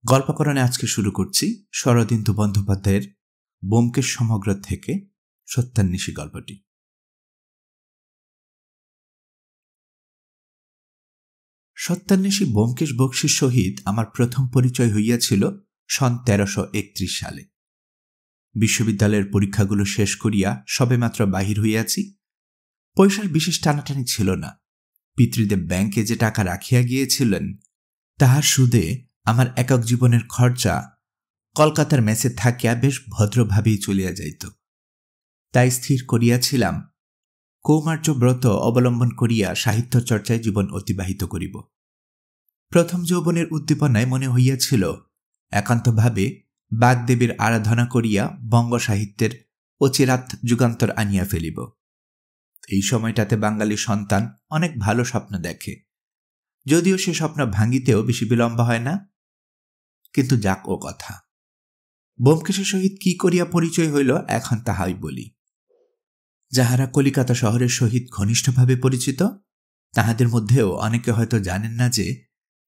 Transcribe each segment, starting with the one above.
গল্পকরণে আজকে শুরু করছি শরদিন্দু বন্দ্যোপাধ্যায়ের ব্যোমকেশ সমগ্র থেকে সত্যান্বেষী গল্পটি। সত্যান্বেষী ব্যোমকেশ বক্সীর সহিত আমার প্রথম পরিচয় হইয়াছিল সন ১৩৩১ সালে। বিশ্ববিদ্যালয়ের পরীক্ষাগুলো শেষ করিয়া সবেমাত্র বাহির হইয়াছি। পয়সার বিশেষ টানাটানি ছিল না। পিতৃদেব ব্যাংকে যে টাকা রাখিয়া গিয়েছিলেন তাহার সুদে আমার একক জীবনের খরচা কলকাতার মেসে থাকিয়া বেশ ভদ্রভাবেই চলিয়া যাইত। তাই স্থির করিয়াছিলাম কৌমার্য ব্রত অবলম্বন করিয়া সাহিত্য চর্চায় জীবন অতিবাহিত করিব। প্রথম যৌবনের উদ্দীপনায় মনে হইয়াছিল একান্তভাবে বাগদেবীর আরাধনা করিয়া বঙ্গ সাহিত্যের অচিরাত যুগান্তর আনিয়া ফেলিব। এই সময়টাতে বাঙালি সন্তান অনেক ভালো স্বপ্ন দেখে, যদিও সে স্বপ্ন ভাঙিতেও বেশি বিলম্ব হয় না। কিন্তু যাক ও কথা, ব্যোমকেশের সহিত কি করিয়া পরিচয় হইল এখন তাহাই বলি। যাহারা কলিকাতা শহরের সহিত ঘনিষ্ঠভাবে পরিচিত তাহাদের মধ্যেও অনেকে হয়তো জানেন না যে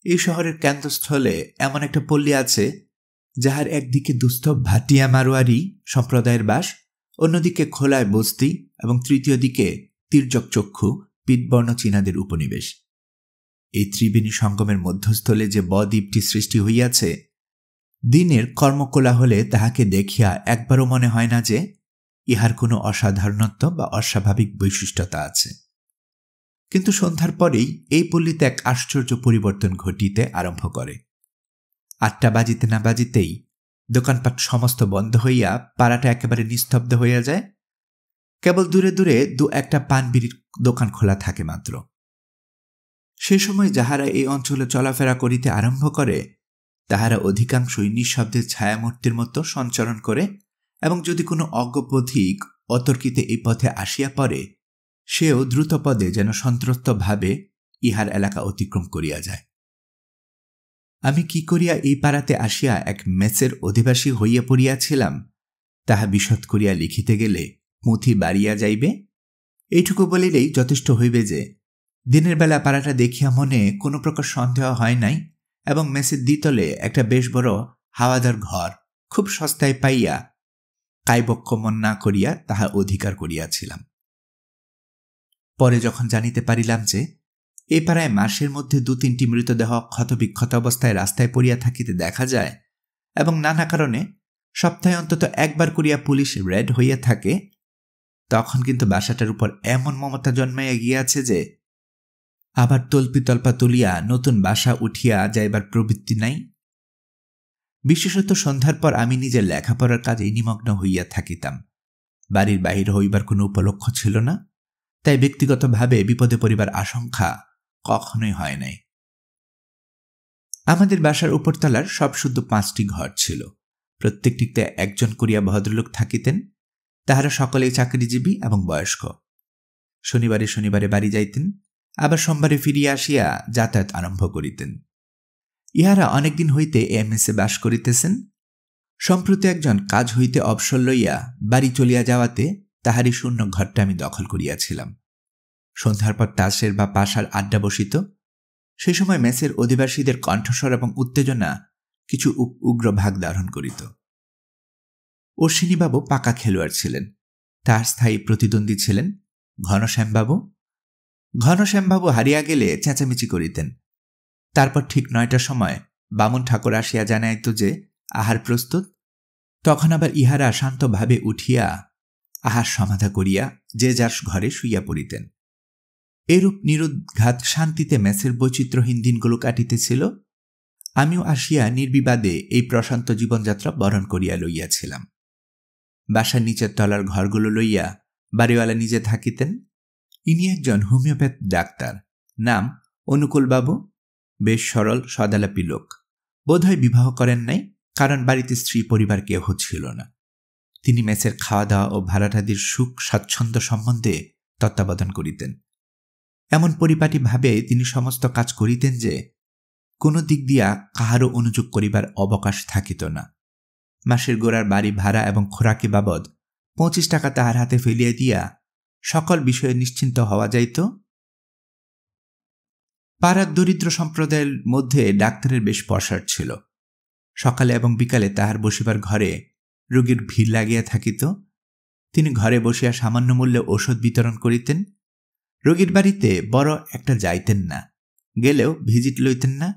এই শহরের কেন্দ্রস্থলে এমন একটা পল্লী আছে যাহার একদিকে দুস্থ ভাটিয়া মারোয়ারি সম্প্রদায়ের বাস, অন্যদিকে খোলায় বস্তি এবং তৃতীয় দিকে তির্যক চক্ষু পিতবর্ণ চীনাদের উপনিবেশ। এই ত্রিবেণী সঙ্গমের মধ্যস্থলে যে বদ্বীপটি সৃষ্টি হইয়াছে, দিনের কর্মকোলাহলে তাহাকে দেখিয়া একবারও মনে হয় না যে ইহার কোনো অসাধারণত্ব বা অস্বাভাবিক বৈশিষ্ট্যতা আছে। কিন্তু সন্ধ্যার পরেই এই পল্লীতে এক আশ্চর্য পরিবর্তন ঘটিতে আরম্ভ করে। ৮টা বাজিতে না বাজিতেই দোকানপাট সমস্ত বন্ধ হইয়া পাড়াটা একেবারে নিস্তব্ধ হইয়া যায়। কেবল দূরে দূরে দু একটা পান বিড়ির দোকান খোলা থাকে মাত্র। সে সময় যাহারা এই অঞ্চলে চলাফেরা করিতে আরম্ভ করে তাহারা অধিকাংশই নিঃশব্দের ছায়ামূর্তির মতো সঞ্চরণ করে, এবং যদি কোনো অজ্ঞপথিক অতর্কিতে এই পথে আসিয়া পড়ে সেও দ্রুতপদে যেন সন্ত্রস্তভাবে ইহার এলাকা অতিক্রম করিয়া যায়। আমি কি করিয়া এই পাড়াতে আসিয়া এক মেসের অধিবাসী হইয়া পড়িয়াছিলাম তাহা বিশদ করিয়া লিখিতে গেলে পুঁথি বাড়িয়া যাইবে। এইটুকু বলিলেই যথেষ্ট হইবে যে দিনের বেলা পাড়াটা দেখিয়া মনে কোনো প্রকার সন্দেহ হয় নাই, এবং মেসের দ্বিতলে একটা বেশ বড় হাওয়াদার ঘর খুব সস্তায় পাইয়া কায়বক্ষমন না করিয়া তাহা অধিকার করিয়াছিলাম। পরে যখন জানিতে পারিলাম যে এ পাড়ায় মাসের মধ্যে ২-৩টি মৃতদেহ ক্ষতবিক্ষত অবস্থায় রাস্তায় পড়িয়া থাকিতে দেখা যায়, এবং নানা কারণে সপ্তাহে অন্তত একবার করিয়া পুলিশ রেড হইয়া থাকে, তখন কিন্তু বাসাটার উপর এমন মমতা জন্মাইয়া গিয়াছে যে আবার তল্পিতল্পা তুলিয়া নতুন বাসা উঠিয়া যাইবার প্রবৃত্তি নাই। বিশেষত সন্ধ্যার পর আমি নিজের লেখাপড়ার কাজে নিমগ্ন হইয়া থাকিতাম। বাড়ির বাহির হইবার কোনো উপলক্ষ ছিল না, তাই ব্যক্তিগতভাবে বিপদে পড়িবার আশঙ্কা কখনোই হয় নাই। আমাদের বাসার উপরতলার সব শুদ্ধ 5টি ঘর ছিল। প্রত্যেকটিতে একজন করিয়া ভদ্রলোক থাকিতেন। তাহারা সকলেই চাকরিজীবী এবং বয়স্ক। শনিবারে শনিবারে বাড়ি যাইতেন, আবার সোমবারে ফিরিয়া আসিয়া যাতায়াত আরম্ভ করিতেন। ইহারা অনেকদিন হইতে এমএসে বাস করিতেছেন। সম্প্রতি একজন কাজ হইতে অবসর লইয়া বাড়ি চলিয়া যাওয়াতে তাহারই শূন্য ঘরটা আমি দখল করিয়াছিলাম। সন্ধ্যার পর তাসের বা পাশার আড্ডা বসিত। সেই সময় মেসের অধিবাসীদের কণ্ঠস্বর এবং উত্তেজনা কিছু উগ্র ভাগ ধারণ করিত। অশ্বিনীবাবু পাকা খেলোয়াড় ছিলেন। তার স্থায়ী প্রতিদ্বন্দ্বী ছিলেন ঘনশ্যামবাবু। ঘনশ্যামবাবু হারিয়া গেলে চেঁচামেচি করিতেন। তারপর ঠিক 9টার সময় বামুন ঠাকুর আসিয়া জানাইত যে আহার প্রস্তুত। তখন আবার ইহারা শান্তভাবে উঠিয়া আহার সমাধা করিয়া যে যার ঘরে শুইয়া পড়িতেন। এরূপ নিরুদ্ঘাত শান্তিতে মেসের বৈচিত্র্যহীন দিনগুলো কাটিতেছিল। আমিও আসিয়া নির্বিবাদে এই প্রশান্ত জীবনযাত্রা বরণ করিয়া লইয়াছিলাম। বাসার নিচের তলার ঘরগুলো লইয়া বাড়িওয়ালা নিজে থাকিতেন। ইনি একজন হোমিওপ্যাথ ডাক্তার, নাম অনুকূলবাবু। বেশ সরল সদালাপী লোক। বোধহয় বিবাহ করেন নাই, কারণ বাড়িতে স্ত্রী পরিবার কেহ ছিল না। তিনি মেসের খাওয়া দাওয়া ও ভাড়াটাদির সুখ স্বাচ্ছন্দ্য সম্বন্ধে তত্ত্বাবধান করিতেন। এমন পরিপাটিভাবে তিনি সমস্ত কাজ করিতেন যে কোনো দিক দিয়া কাহারও অনুযোগ করিবার অবকাশ থাকিত না। মাসের গোড়ার বাড়ি ভাড়া এবং খোরাকি বাবদ 25 টাকা তাহার হাতে ফেলিয়া দিয়া সকল বিষয়ে নিশ্চিন্ত হওয়া যাইত। পাড়ার দরিদ্র সম্প্রদায়ের মধ্যে ডাক্তারের বেশ পসার ছিল। সকালে এবং বিকালে তাহার বসিবার ঘরে রোগীর ভিড় লাগিয়া থাকিত। তিনি ঘরে বসিয়া সামান্য মূল্যে ঔষধ বিতরণ করিতেন। রোগীর বাড়িতে বড় একটা যাইতেন না, গেলেও ভিজিট লইতেন না।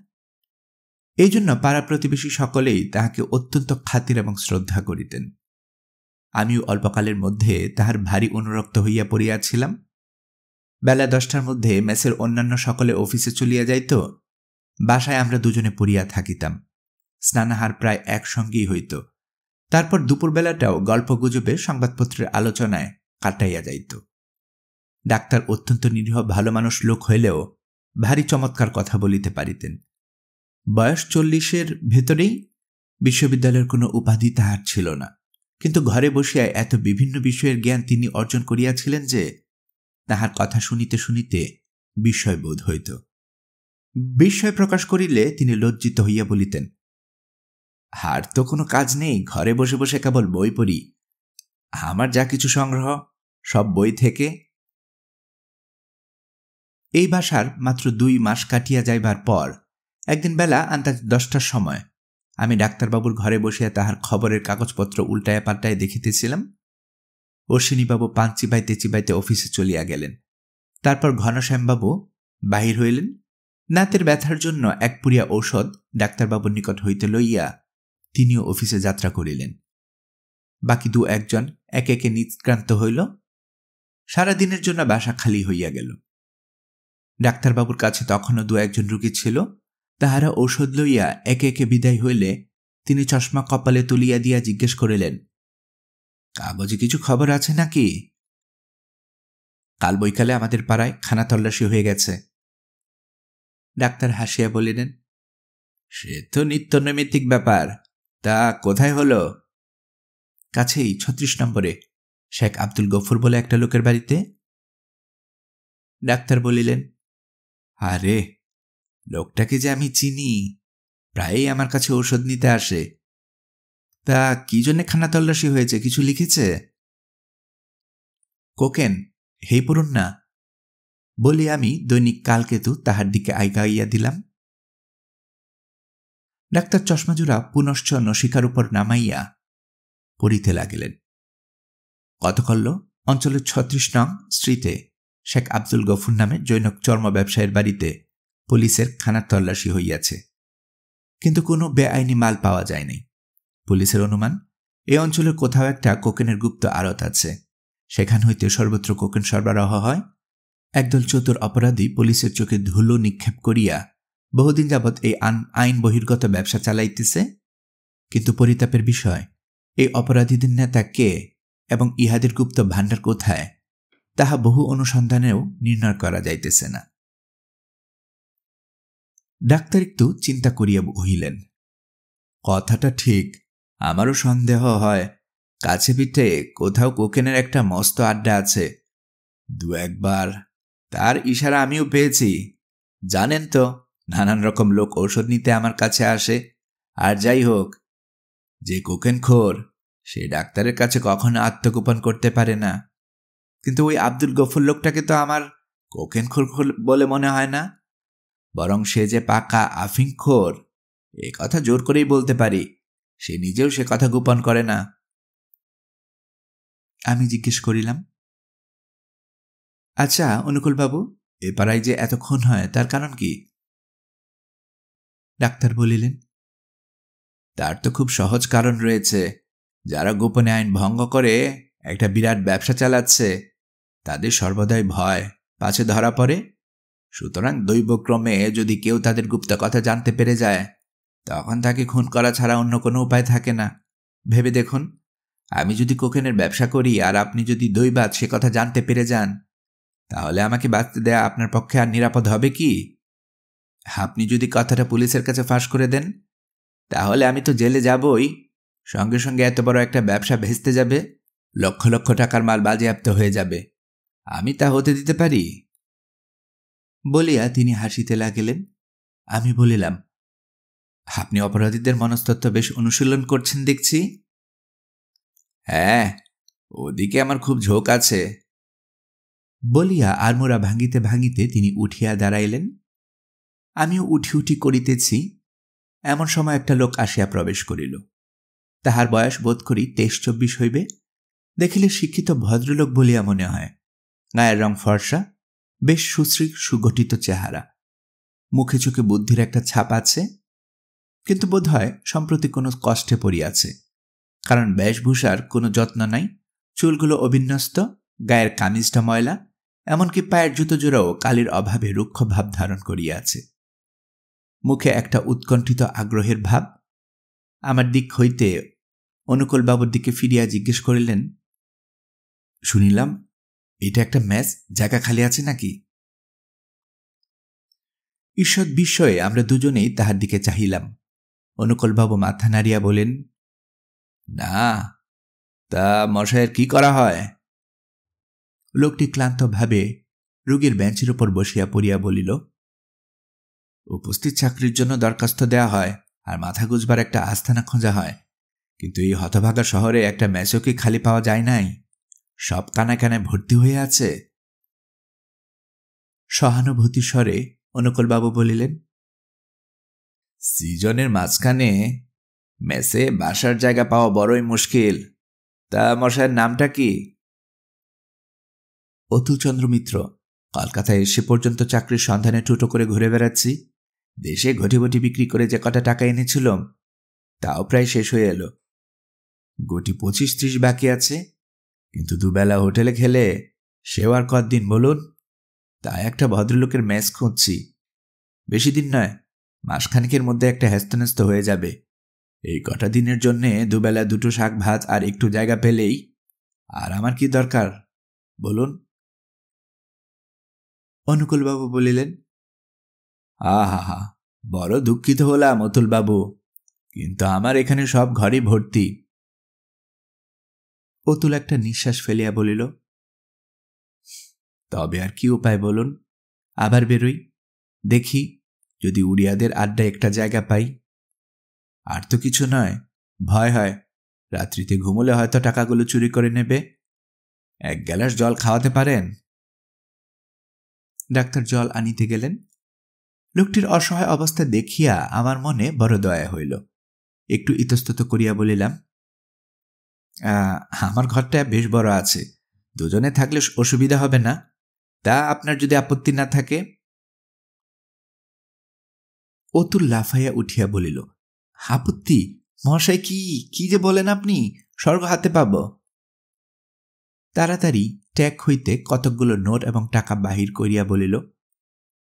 এই জন্য পাড়া প্রতিবেশী সকলেই তাহাকে অত্যন্ত খাতির এবং শ্রদ্ধা করিতেন। আমিও অল্পকালের মধ্যে তাহার ভারী অনুরক্ত হইয়া পড়িয়াছিলাম। বেলা 10টার মধ্যে মেসের অন্যান্য সকলে অফিসে চলিয়া যাইত, বাসায় আমরা দুজনে পড়িয়া থাকিতাম। স্নানাহার প্রায় একসঙ্গেই হইত। তারপর দুপুরবেলাটাও গল্পগুজবে সংবাদপত্রের আলোচনায় কাটাইয়া যাইত। ডাক্তার অত্যন্ত নিরীহ ভালো মানুষ লোক হইলেও ভারী চমৎকার কথা বলিতে পারিতেন। বয়স 40-এর ভেতরেই। বিশ্ববিদ্যালয়ের কোনো উপাধি তাহার ছিল না, কিন্তু ঘরে বসিয়া এত বিভিন্ন বিষয়ের জ্ঞান তিনি অর্জন করিয়াছিলেন যে তাহার কথা শুনিতে শুনিতে বিস্ময় বোধ হইত। বিস্ময় প্রকাশ করিলে তিনি লজ্জিত হইয়া বলিতেন, আর তো কোনো কাজ নেই, ঘরে বসে বসে কেবল বই পড়ি। আমার যা কিছু সংগ্রহ সব বই থেকে। এই বাসার মাত্র 2 মাস কাটিয়া যাইবার পর একদিন বেলা আন্দাজ 10টার সময় আমি ডাক্তারবাবুর ঘরে বসিয়া তাহার খবরের কাগজপত্র উল্টায়া পাল্টায় দেখিতেছিলাম। অশ্বিনীবাবু পান চিবাইতে চিবাইতে অফিসে চলিয়া গেলেন। তারপর ঘনশ্যামবাবু বাহির হইলেন। নাতের ব্যথার জন্য এক পুরিয়া ঔষধ ডাক্তারবাবুর নিকট হইতে লইয়া তিনিও অফিসে যাত্রা করিলেন। বাকি 2-1 জন একে একে নিষ্ক্রান্ত হইল। সারাদিনের জন্য বাসা খালি হইয়া গেল। ডাক্তারবাবুর কাছে তখনও 2-1 জন রোগী ছিল। তাহারা ঔষধ লইয়া একে একে বিদায় হইলে তিনি চশমা কপালে তুলিয়া দিয়া জিজ্ঞেস করিলেন, কাগজে কিছু খবর আছে নাকি? কাল বৈকালে আমাদের পাড়ায় খানা তল্লাশি হয়ে গেছে। ডাক্তার হাসিয়া বলিলেন, সে তো নিত্যনৈমিত্তিক ব্যাপার, তা কোথায় হলো? কাছেই 36 নম্বরে শেখ আব্দুল গফুর বলে একটা লোকের বাড়িতে। ডাক্তার বলিলেন, আরে লোকটাকে যে আমি চিনি, প্রায়ই আমার কাছে ঔষধ নিতে আসে। তা কি জন্যে খানা তল্লাশি হয়েছে, কিছু লিখেছে? কোকেন, হেই পড়ুন না বলি আমি দৈনিক কালকেতু তাহার দিকে আইগাইয়া দিলাম। ডাক্তার চশমাজোড়া পুনশ্চ নসিকার উপর নামাইয়া পড়িতে লাগিলেন। গতকাল অঞ্চলের 36 নং স্ট্রিটে শেখ আব্দুল গফুর নামে জৈনক চর্ম ব্যবসায়ীর বাড়িতে পুলিশের খানার তল্লাশি হইয়াছে, কিন্তু কোনো বেআইনি মাল পাওয়া যায় নাই। পুলিশের অনুমান এই অঞ্চলের কোথাও একটা কোকেনের গুপ্ত আড়ত আছে। সেখান হইতে সর্বত্র কোকেন সরবরাহ হয়। একদল চতুর অপরাধী পুলিশের চোখে ধুলো নিক্ষেপ করিয়া বহুদিন যাবৎ এই আইন বহির্গত ব্যবসা চালাইতেছে। কিন্তু পরিতাপের বিষয়, এই অপরাধীদের নেতা কে এবং ইহাদের গুপ্ত ভাণ্ডার কোথায়, তাহা বহু অনুসন্ধানেও নির্ণয় করা যাইতেছে না। ডাক্তার একটু চিন্তা করিয়া কহিলেন, কথাটা ঠিক, আমারও সন্দেহ হয় কাছে পিঠে কোথাও কোকেনের একটা মস্ত আড্ডা আছে। 2-1 বার তার ইশারা আমিও পেয়েছি। জানেন তো, নানান রকম লোক ঔষধ নিতে আমার কাছে আসে। আর যাই হোক, যে কোকেন খোর সে ডাক্তারের কাছে কখনো আত্মগোপন করতে পারে না। কিন্তু ওই আব্দুল গফুর লোকটাকে তো আমার কোকেন খোর বলে মনে হয় না, বরং সে যে পাকা আফিংখোর এ কথা জোর করেই বলতে পারি। সে নিজেও সে কথা গোপন করে না। আমি জিজ্ঞেস করিলাম, আচ্ছা অনুকূলবাবু, এ পাড়ায় যে এত খুন হয় তার কারণ কি? ডাক্তার বলিলেন, তার তো খুব সহজ কারণ রয়েছে। যারা গোপনে আইন ভঙ্গ করে একটা বিরাট ব্যবসা চালাচ্ছে, তাদের সর্বদাই ভয় পাছে ধরা পড়ে। সুতরাং দৈবক্রমে যদি কেউ তাদের গুপ্ত কথা জানতে পেরে যায়, তখন তাকে খুন করা ছাড়া অন্য কোনো উপায় থাকে না। ভেবে দেখুন, আমি যদি কোকেনের ব্যবসা করি আর আপনি যদি দৈবাত সে কথা জানতে পেরে যান, তাহলে আমাকে বাঁচতে দেয়া আপনার পক্ষে আর নিরাপদ হবে কি? আপনি যদি কথাটা পুলিশের কাছে ফাঁস করে দেন, তাহলে আমি তো জেলে যাবই, সঙ্গে সঙ্গে এত বড় একটা ব্যবসা ভেস্তে যাবে, লক্ষ লক্ষ টাকার মাল বাজেয়াপ্ত হয়ে যাবে। আমি তা হতে দিতে পারি? বলিয়া তিনি হাসিতে লাগিলেন। আমি বলিলাম, আপনি অপরাধীদের মনস্তত্ত্ব বেশ অনুশীলন করছেন দেখছি। হ্যাঁ, ওদিকে আমার খুব ঝোঁক আছে। বলিয়া আড়মোড়া ভাঙিতে ভাঙিতে তিনি উঠিয়া দাঁড়াইলেন। আমিও উঠি উঠি করিতেছি। এমন সময় একটা লোক আসিয়া প্রবেশ করিল। তাহার বয়স বোধ করি 23-24 হইবে। দেখিলে শিক্ষিত ভদ্রলোক বলিয়া মনে হয়। গায়ের রং ফর্সা, বেশ সুশ্রী সুগঠিত চেহারা, মুখে চোখে বুদ্ধির একটা ছাপ আছে, কিন্তু বোধ হয় সম্প্রতি কোনো কষ্টে পড়িয়াছে, কারণ বেশভূষার কোনো যত্ন নাই। চুলগুলো অবিন্যস্ত, গায়ের কামিজটা ময়লা, এমনকি পায়ের জুতো জোড়াও কালির অভাবে রুক্ষ ভাব ধারণ করিয়াছে। মুখে একটা উৎকণ্ঠিত আগ্রহের ভাব। আমার দিক হইতে অনুকূলবাবুর দিকে ফিরিয়া জিজ্ঞেস করিলেন, শুনিলাম এটা একটা মেস, জায়গা খালি আছে নাকি? ঈষৎ বিস্ময়ে আমরা দুজনেই তাহার দিকে চাহিলাম। অনুকূলবাবু মাথা নাড়িয়া বলেন, না, তা মশায়ের কি করা হয়? লোকটি ক্লান্তভাবে রোগীর বেঞ্চের উপর বসিয়া পড়িয়া বলিল, উপস্থিত চাকরির জন্য দরখাস্ত দেয়া হয় আর মাথা গুজবার একটা আস্থানা খোঁজা হয়, কিন্তু এই হতভাগা শহরে একটা মেসও কি খালি পাওয়া যায় নাই? সব কানায় কানায় ভর্তি হয়ে আছে। সহানুভূতি স্বরে অনুকূলবাবু বলিলেন, সিজনের মাঝখানে মেসে বাসার জায়গা পাওয়া বড়ই মুশকিল। তা মশায়ের নামটা কি? অতুলচন্দ্র মিত্র। কলকাতায় এসে পর্যন্ত চাকরির সন্ধানে টুটো করে ঘুরে বেড়াচ্ছি। দেশে ঘটিবটি বিক্রি করে যে কটা টাকা এনেছিলাম তাও প্রায় শেষ হয়ে এলো। গুটি 25-30 বাকি আছে, কিন্তু দুবেলা হোটেলে খেলে সেও আর কতদিন বলুন? তাই একটা ভদ্রলোকের মেস খুঁজছি। বেশি দিন নয়, মাসখানিকের মধ্যে একটা হ্যাস্তন্যস্ত হয়ে যাবে। এই কটা দিনের জন্যে দুবেলা দুটো শাক ভাত আর একটু জায়গা পেলেই, আর আমার কি দরকার বলুন? অনুকূলবাবু বলিলেন, আহা, বড় দুঃখিত হলাম অতুলবাবু, কিন্তু আমার এখানে সব ঘরই ভর্তি। অতুল একটা নিঃশ্বাস ফেলিয়া বলিল, তবে আর কি উপায় বলুন? আবার বেরোই, দেখি যদি উড়িয়াদের আড্ডায় একটা জায়গা পাই। আর তো কিছু নয়, ভয় হয় রাত্রিতে ঘুমোলে হয়তো টাকাগুলো চুরি করে নেবে। 1 গ্লাস জল খাওয়াতে পারেন? ডাক্তার জল আনিতে গেলেন। লোকটির অসহায় অবস্থা দেখিয়া আমার মনে বড় দয়া হইল। একটু ইতস্তত করিয়া বলিলাম, আমার ঘরটা বেশ বড় আছে, দুজনে থাকলে অসুবিধা হবে না, তা আপনার যদি আপত্তি না থাকে। অতুল লাফাইয়া উঠিয়া বলিল, আপত্তি? মহাশয়, কি যে বলেন আপনি, স্বর্গ হাতে পাব। তাড়াতাড়ি ট্যাগ হইতে কতকগুলো নোট এবং টাকা বাহির করিয়া বলিল,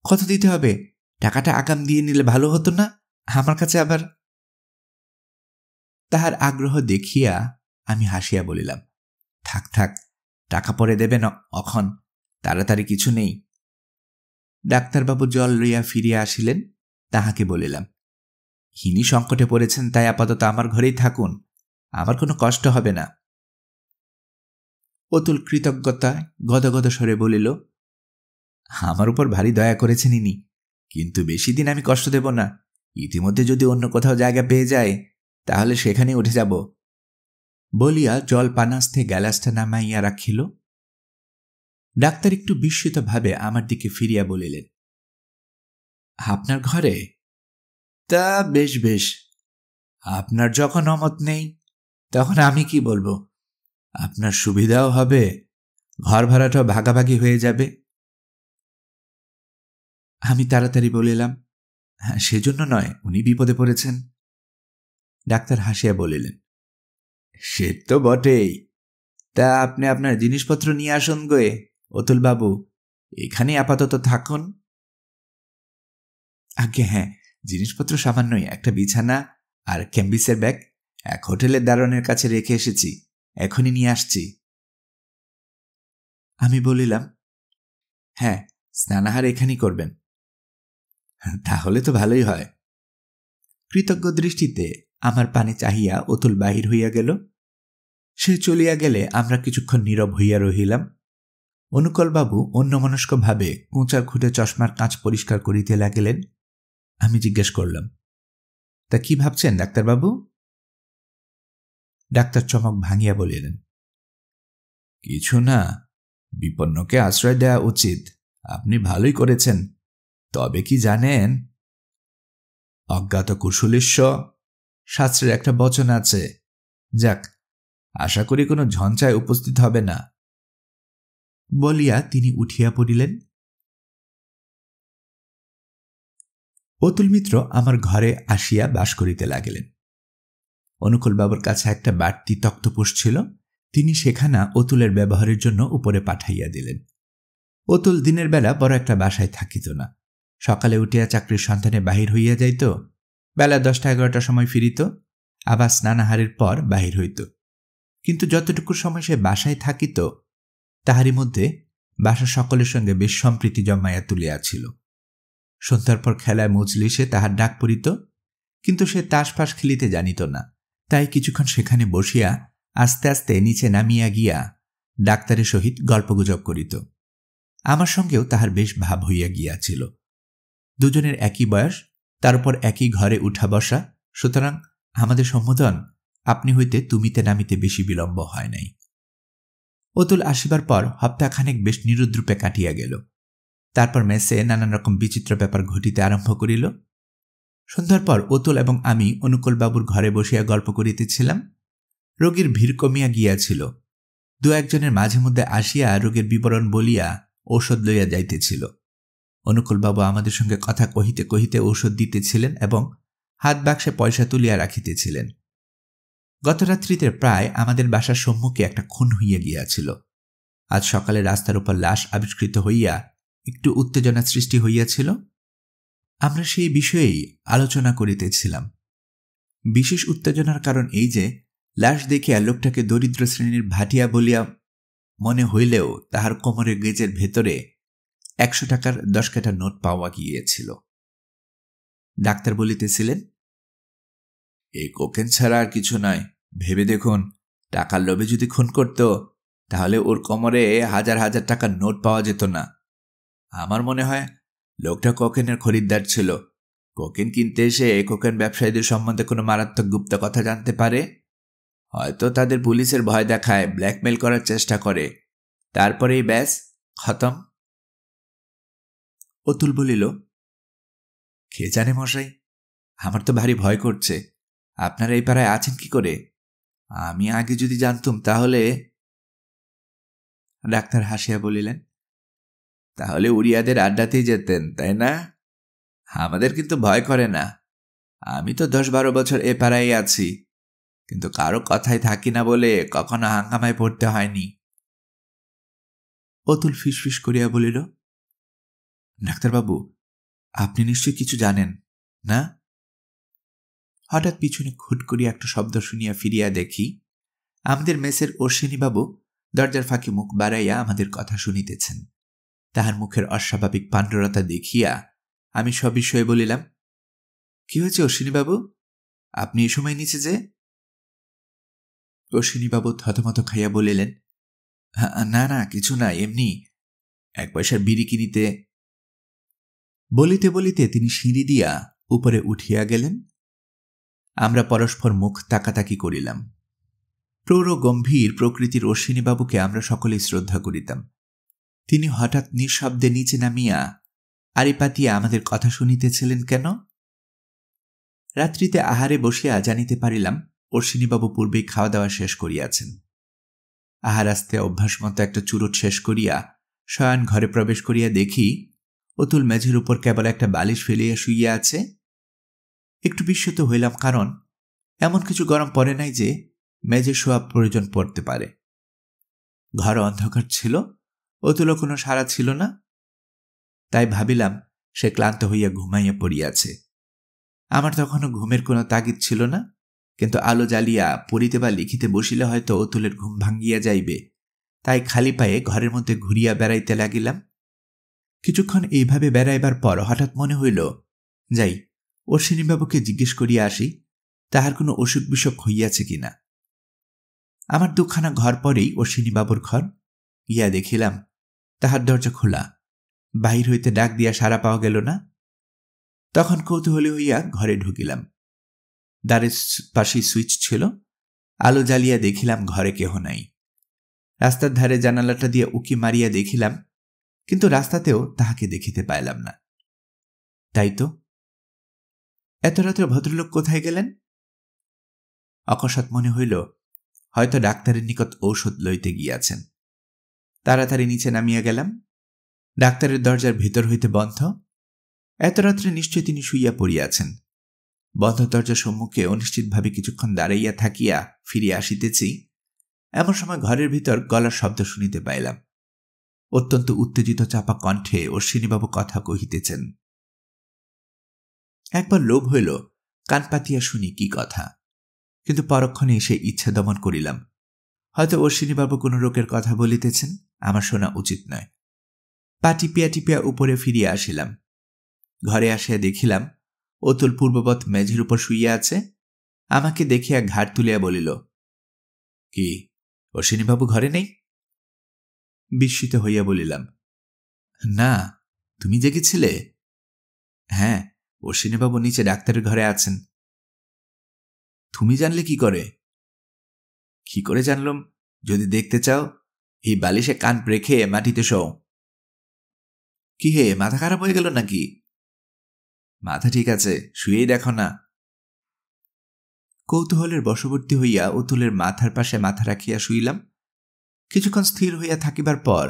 কত দিতে হবে? টাকাটা আগাম দিয়ে নিলে ভালো হতো না? আমার কাছে আবার। তাহার আগ্রহ দেখিয়া আমি হাসিয়া বলিলাম, থাক থাক, টাকা পরে দেবেন অখন, তাড়াতাড়ি কিছু নেই। ডাক্তারবাবু জল লইয়া ফিরিয়া আসিলেন। তাহাকে বলিলাম, হিনি সংকটে পড়েছেন, তাই আপাতত আমার ঘরেই থাকুন, আমার কোনো কষ্ট হবে না। অতুল কৃতজ্ঞতায় গদগদ স্বরে বলিল, আমার উপর ভারী দয়া করেছেন ইনি, কিন্তু বেশি দিন আমি কষ্ট দেব না। ইতিমধ্যে যদি অন্য কোথাও জায়গা পেয়ে যায় তাহলে সেখানে উঠে যাব। বলিয়া জল পানাস্তে গ্যালাসটা নামাইয়া রাখিল। ডাক্তার একটু বিস্মিতভাবে আমার দিকে ফিরিয়া বলিলেন, আপনার ঘরে? তা বেশ বেশ, আপনার যখন অমত নেই তখন আমি কি বলবো? আপনার সুবিধাও হবে, ঘর ভাড়াটাও ভাগাভাগি হয়ে যাবে। আমি তাড়াতাড়ি বলিলাম, হ্যাঁ, সেজন্য নয়, উনি বিপদে পড়েছেন। ডাক্তার হাসিয়া বলিলেন, সে তো বটেই, তা আপনি আপনার জিনিসপত্র নিয়ে আসুন গে অতুলবাবু, এখানে আপাতত থাকুন। আজ্ঞে হ্যাঁ, জিনিসপত্র সামান্যই, একটা বিছানা আর ক্যাম্বিসের ব্যাগ 1 হোটেলের দারোয়ানের কাছে রেখে এসেছি, এখনই নিয়ে আসছি। আমি বলিলাম, হ্যাঁ, স্নানাহার এখানেই করবেন। তাহলে তো ভালোই হয়। কৃতজ্ঞ দৃষ্টিতে আমার পানে চাহিয়া অতুল বাহির হইয়া গেল। সে চলিয়া গেলে আমরা কিছুক্ষণ নীরব হইয়া রহিলাম। অনুকূলবাবু অন্যমনস্কভাবে কোঁচার খুঁটে চশমার কাঁচ পরিষ্কার করিতে লাগিলেন। আমি জিজ্ঞেস করলাম, তা কি ভাবছেন ডাক্তারবাবু? ডাক্তার চমক ভাঙিয়া বলিলেন, কিছু না, বিপন্নকে আশ্রয় দেওয়া উচিত, আপনি ভালোই করেছেন। তবে কি জানেন? অজ্ঞাত কুশলেশ্ব শাস্ত্রের একটা বচন আছে। যাক, আশা করি কোনো ঝঞ্ঝায় উপস্থিত হবে না বলিয়া তিনি উঠিয়া পড়িলেন। অতুল মিত্র আমার ঘরে আসিয়া বাস করিতে লাগিলেন। অনুকূলবাবুর কাছে একটা বাড়তি তক্তপোষ ছিল, তিনি সেখানা অতুলের ব্যবহারের জন্য উপরে পাঠাইয়া দিলেন। অতুল দিনের বেলা বড় একটা বাসায় থাকিত না। সকালে উঠিয়া চাকরির সন্ধানে বাহির হইয়া যাইত, বেলা 10টা-11টার সময় ফিরিত, আবার স্নানাহারের পর বাহির হইত। কিন্তু যতটুকু সময় সে বাসায় থাকিত তাহারই মধ্যে বাসার সকলের সঙ্গে বেশ সম্প্রীতি জন্মাইয়া তুলিয়াছিল। সন্ধ্যার পর খেলায় মজলিসে তাহার ডাক পড়িত, কিন্তু সে তাসপাস খেলিতে জানিত না। তাই কিছুক্ষণ সেখানে বসিয়া আস্তে আস্তে নিচে নামিয়া গিয়া ডাক্তারের সহিত গল্পগুজব করিত। আমার সঙ্গেও তাহার বেশ ভাব হইয়া গিয়াছিল। দুজনের একই বয়স, তার উপর একই ঘরে উঠা বসা, সুতরাং আমাদের সম্বোধন আপনি হইতে তুমিতে নামিতে বেশি বিলম্ব হয় নাই। অতুল আসিবার পর হপ্তাখানেক বেশ নিরুদ্রূপে কাটিয়া গেল। তারপর মেসে নানান রকম বিচিত্র ব্যাপার ঘটিতে আরম্ভ করিল। সন্ধ্যার পর অতুল এবং আমি অনুকূলবাবুর ঘরে বসিয়া গল্প করিতেছিলাম। রোগীর ভিড় কমিয়া গিয়াছিল। দু একজনের মাঝে মধ্যে আসিয়া রোগের বিবরণ বলিয়া ঔষধ লইয়া যাইতেছিল। অনুকূলবাবু আমাদের সঙ্গে কথা কহিতে কহিতে ঔষধ দিতেছিলেন এবং হাত বাক্সে পয়সা তুলিয়া রাখিতেছিলেন। গতরাত্রিতে প্রায় আমাদের বাসার সম্মুখে একটা খুন হইয়া গিয়াছিল। আজ সকালে রাস্তার উপর লাশ আবিষ্কৃত হইয়া একটু উত্তেজনা সৃষ্টি হইয়াছিল। আমরা সেই বিষয়েই আলোচনা করিতেছিলাম। বিশেষ উত্তেজনার কারণ এই যে, লাশ দেখিয়া লোকটাকে দরিদ্র শ্রেণীর ভাটিয়া বলিয়া মনে হইলেও তাহার কোমরের গেজের ভেতরে 100 টাকার 10 কাটা নোট পাওয়া গিয়েছিল। ডাক্তার বলিতেছিলেন, এই কোকেন ছাড়া আর কিছু নয়, ভেবে দেখুন, টাকার লোভে যদি খুন করত তাহলে ওর কোমরে হাজার হাজার টাকার নোট পাওয়া যেত না। আমার মনে হয় লোকটা কোকেনের খরিদ্দার ছিল। কোকেন কিনতে এসে কোকেন ব্যবসায়ীদের সম্বন্ধে কোনো মারাত্মক গুপ্ত কথা জানতে পারে, হয়তো তাদের পুলিশের ভয় দেখায়, ব্ল্যাকমেল করার চেষ্টা করে, তারপরেই ব্যাস খতম। অতুল বলিল, কে জানে মশাই, আমার তো ভারী ভয় করছে। আপনারা এই পাড়ায় আছেন কি করে? আমি আগে যদি জানতুম তাহলে। ডাক্তার হাসিয়া বলিলেন, তাহলে উড়িয়াদের আড্ডাতেই যেতেন, তাই না? আমাদের কিন্তু ভয় করে না। আমি তো 10-12 বছর এ পাড়ায় আছি, কিন্তু কারো কথায় থাকি না বলে কখনো হাঙ্গামায় পড়তে হয়নি। অতুল ফিসফিস করিয়া বলিল, ডাক্তারবাবু, আপনি নিশ্চয়ই কিছু জানেন না? হঠাৎ পিছনে খুট করিয়া একটা শব্দ শুনিয়া ফিরিয়া দেখি আমাদের মেসের অশ্বিনীবাবু দরজার ফাঁকে মুখ বাড়াইয়া আমাদের কথা শুনিতেছেন। তাহার মুখের অস্বাভাবিক পাণ্ডরতা দেখিয়া আমি সবিষয়ে বলিলাম, কি হয়েছে অশ্বিনীবাবু, আপনি এ সময় নিচে যে? অশ্বিনীবাবু থতমত খাইয়া বলিলেন, না না, কিছু না, এমনি 1 পয়সার বিড়ি কিনিতে। বলিতে বলিতে তিনি সিঁড়ি দিয়া উপরে উঠিয়া গেলেন। আমরা পরস্পর মুখ তাকাতাকি করিলাম। প্রৌঢ় গম্ভীর প্রকৃতির অশ্বিনীবাবুকে আমরা সকলেই শ্রদ্ধা করিতাম। তিনি হঠাৎ নিঃশব্দে নিচে নামিয়া আড়ি পাতিয়া আমাদের কথা শুনিতেছিলেন কেন? রাত্রিতে আহারে বসিয়া জানিতে পারিলাম অশ্বিনীবাবু পূর্বেই খাওয়া দাওয়া শেষ করিয়াছেন। আহার আস্তে অভ্যাস মতো একটা চুরুট শেষ করিয়া শয়ন ঘরে প্রবেশ করিয়া দেখি অতুল মেঝের উপর কেবল একটা বালিশ ফেলিয়া শুইয়া আছে। একটু বিস্মিত হইলাম, কারণ এমন কিছু গরম পড়ে নাই যে মেঝে শোয়া প্রয়োজন পড়তে পারে। ঘর অন্ধকার ছিল, অতুলও কোনো সাড়া ছিল না। তাই ভাবিলাম সে ক্লান্ত হইয়া ঘুমাইয়া পড়িয়াছে। আমার তখনও ঘুমের কোনো তাগিদ ছিল না, কিন্তু আলো জ্বালিয়া পড়িতে বা লিখিতে বসিলে হয়তো অতুলের ঘুম ভাঙ্গিয়া যাইবে, তাই খালি পায়ে ঘরের মধ্যে ঘুরিয়া বেড়াইতে লাগিলাম। কিছুক্ষণ এইভাবে বেড়াইবার পর হঠাৎ মনে হইল, যাই অশ্বিনীবাবুকে জিজ্ঞেস করিয়া আসি, তাহার কোনো অসুখ বিসুখ হইয়াছে কিনা। আমার 2খানা ঘর পরেই অশ্বিনীবাবুর ঘর। ইয়া দেখিলাম তাহার দরজা খোলা, বাহির হইতে ডাক দিয়া সাড়া পাওয়া গেল না। তখন কৌতূহলী হইয়া ঘরে ঢুকিলাম। দ্বারের পাশেই সুইচ ছিল। আলো জ্বালিয়া দেখিলাম ঘরে কেহ নাই। রাস্তার ধারে জানালাটা দিয়া উকি মারিয়া দেখিলাম, কিন্তু রাস্তাতেও তাহাকে দেখিতে পাইলাম না। তাই তো এত রাত্রে ভদ্রলোক কোথায় গেলেন? অকস্মাৎ মনে হইল হয়তো ডাক্তারের নিকট ঔষধ লইতে গিয়াছেন। তাড়াতাড়ি নিচে নামিয়া গেলাম। ডাক্তারের দরজার ভিতর হইতে বন্ধ। এত রাত্রে নিশ্চয় তিনি শুইয়া পড়িয়াছেন। বন্ধ দরজার সম্মুখে অনিশ্চিতভাবে কিছুক্ষণ দাঁড়াইয়া থাকিয়া ফিরিয়া আসিতেছি, এমন সময় ঘরের ভিতর গলার শব্দ শুনিতে পাইলাম। অত্যন্ত উত্তেজিত চাপা কণ্ঠে অশ্বিনীবাবু কথা কহিতেছেন। একবার লোভ হইল কান পাতিয়া শুনি কি কথা, কিন্তু পরক্ষণে এসে ইচ্ছা দমন করিলাম। হয়তো অশ্বিনীবাবু কোন রোগের কথা বলিতেছেন, আমার শোনা উচিত নয়। পা টিপিয়া টিপিয়া উপরে ফিরিয়া আসিলাম। ঘরে আসিয়া দেখিলাম অতুল পূর্ববৎ মেঝের উপর শুইয়া আছে। আমাকে দেখিয়া ঘাড় তুলিয়া বলিল, কি, অশ্বিনীবাবু ঘরে নেই? বিস্মিত হইয়া বলিলাম, না, তুমি জেগেছিলে? হ্যাঁ, অশ্বিনীবাবু নিচে ডাক্তারের ঘরে আছেন। তুমি জানলে কি করে? কি করে জানলাম? যদি দেখতে চাও, এই বালিশে কান রেখে মাটিতে শোও। কি হে, মাথা খারাপ হয়ে গেল নাকি? মাথা ঠিক আছে, শুয়েই দেখো না। কৌতূহলের বশবর্তী হইয়া অতুলের মাথার পাশে মাথা রাখিয়া শুইলাম। কিছুক্ষণ স্থির হইয়া থাকিবার পর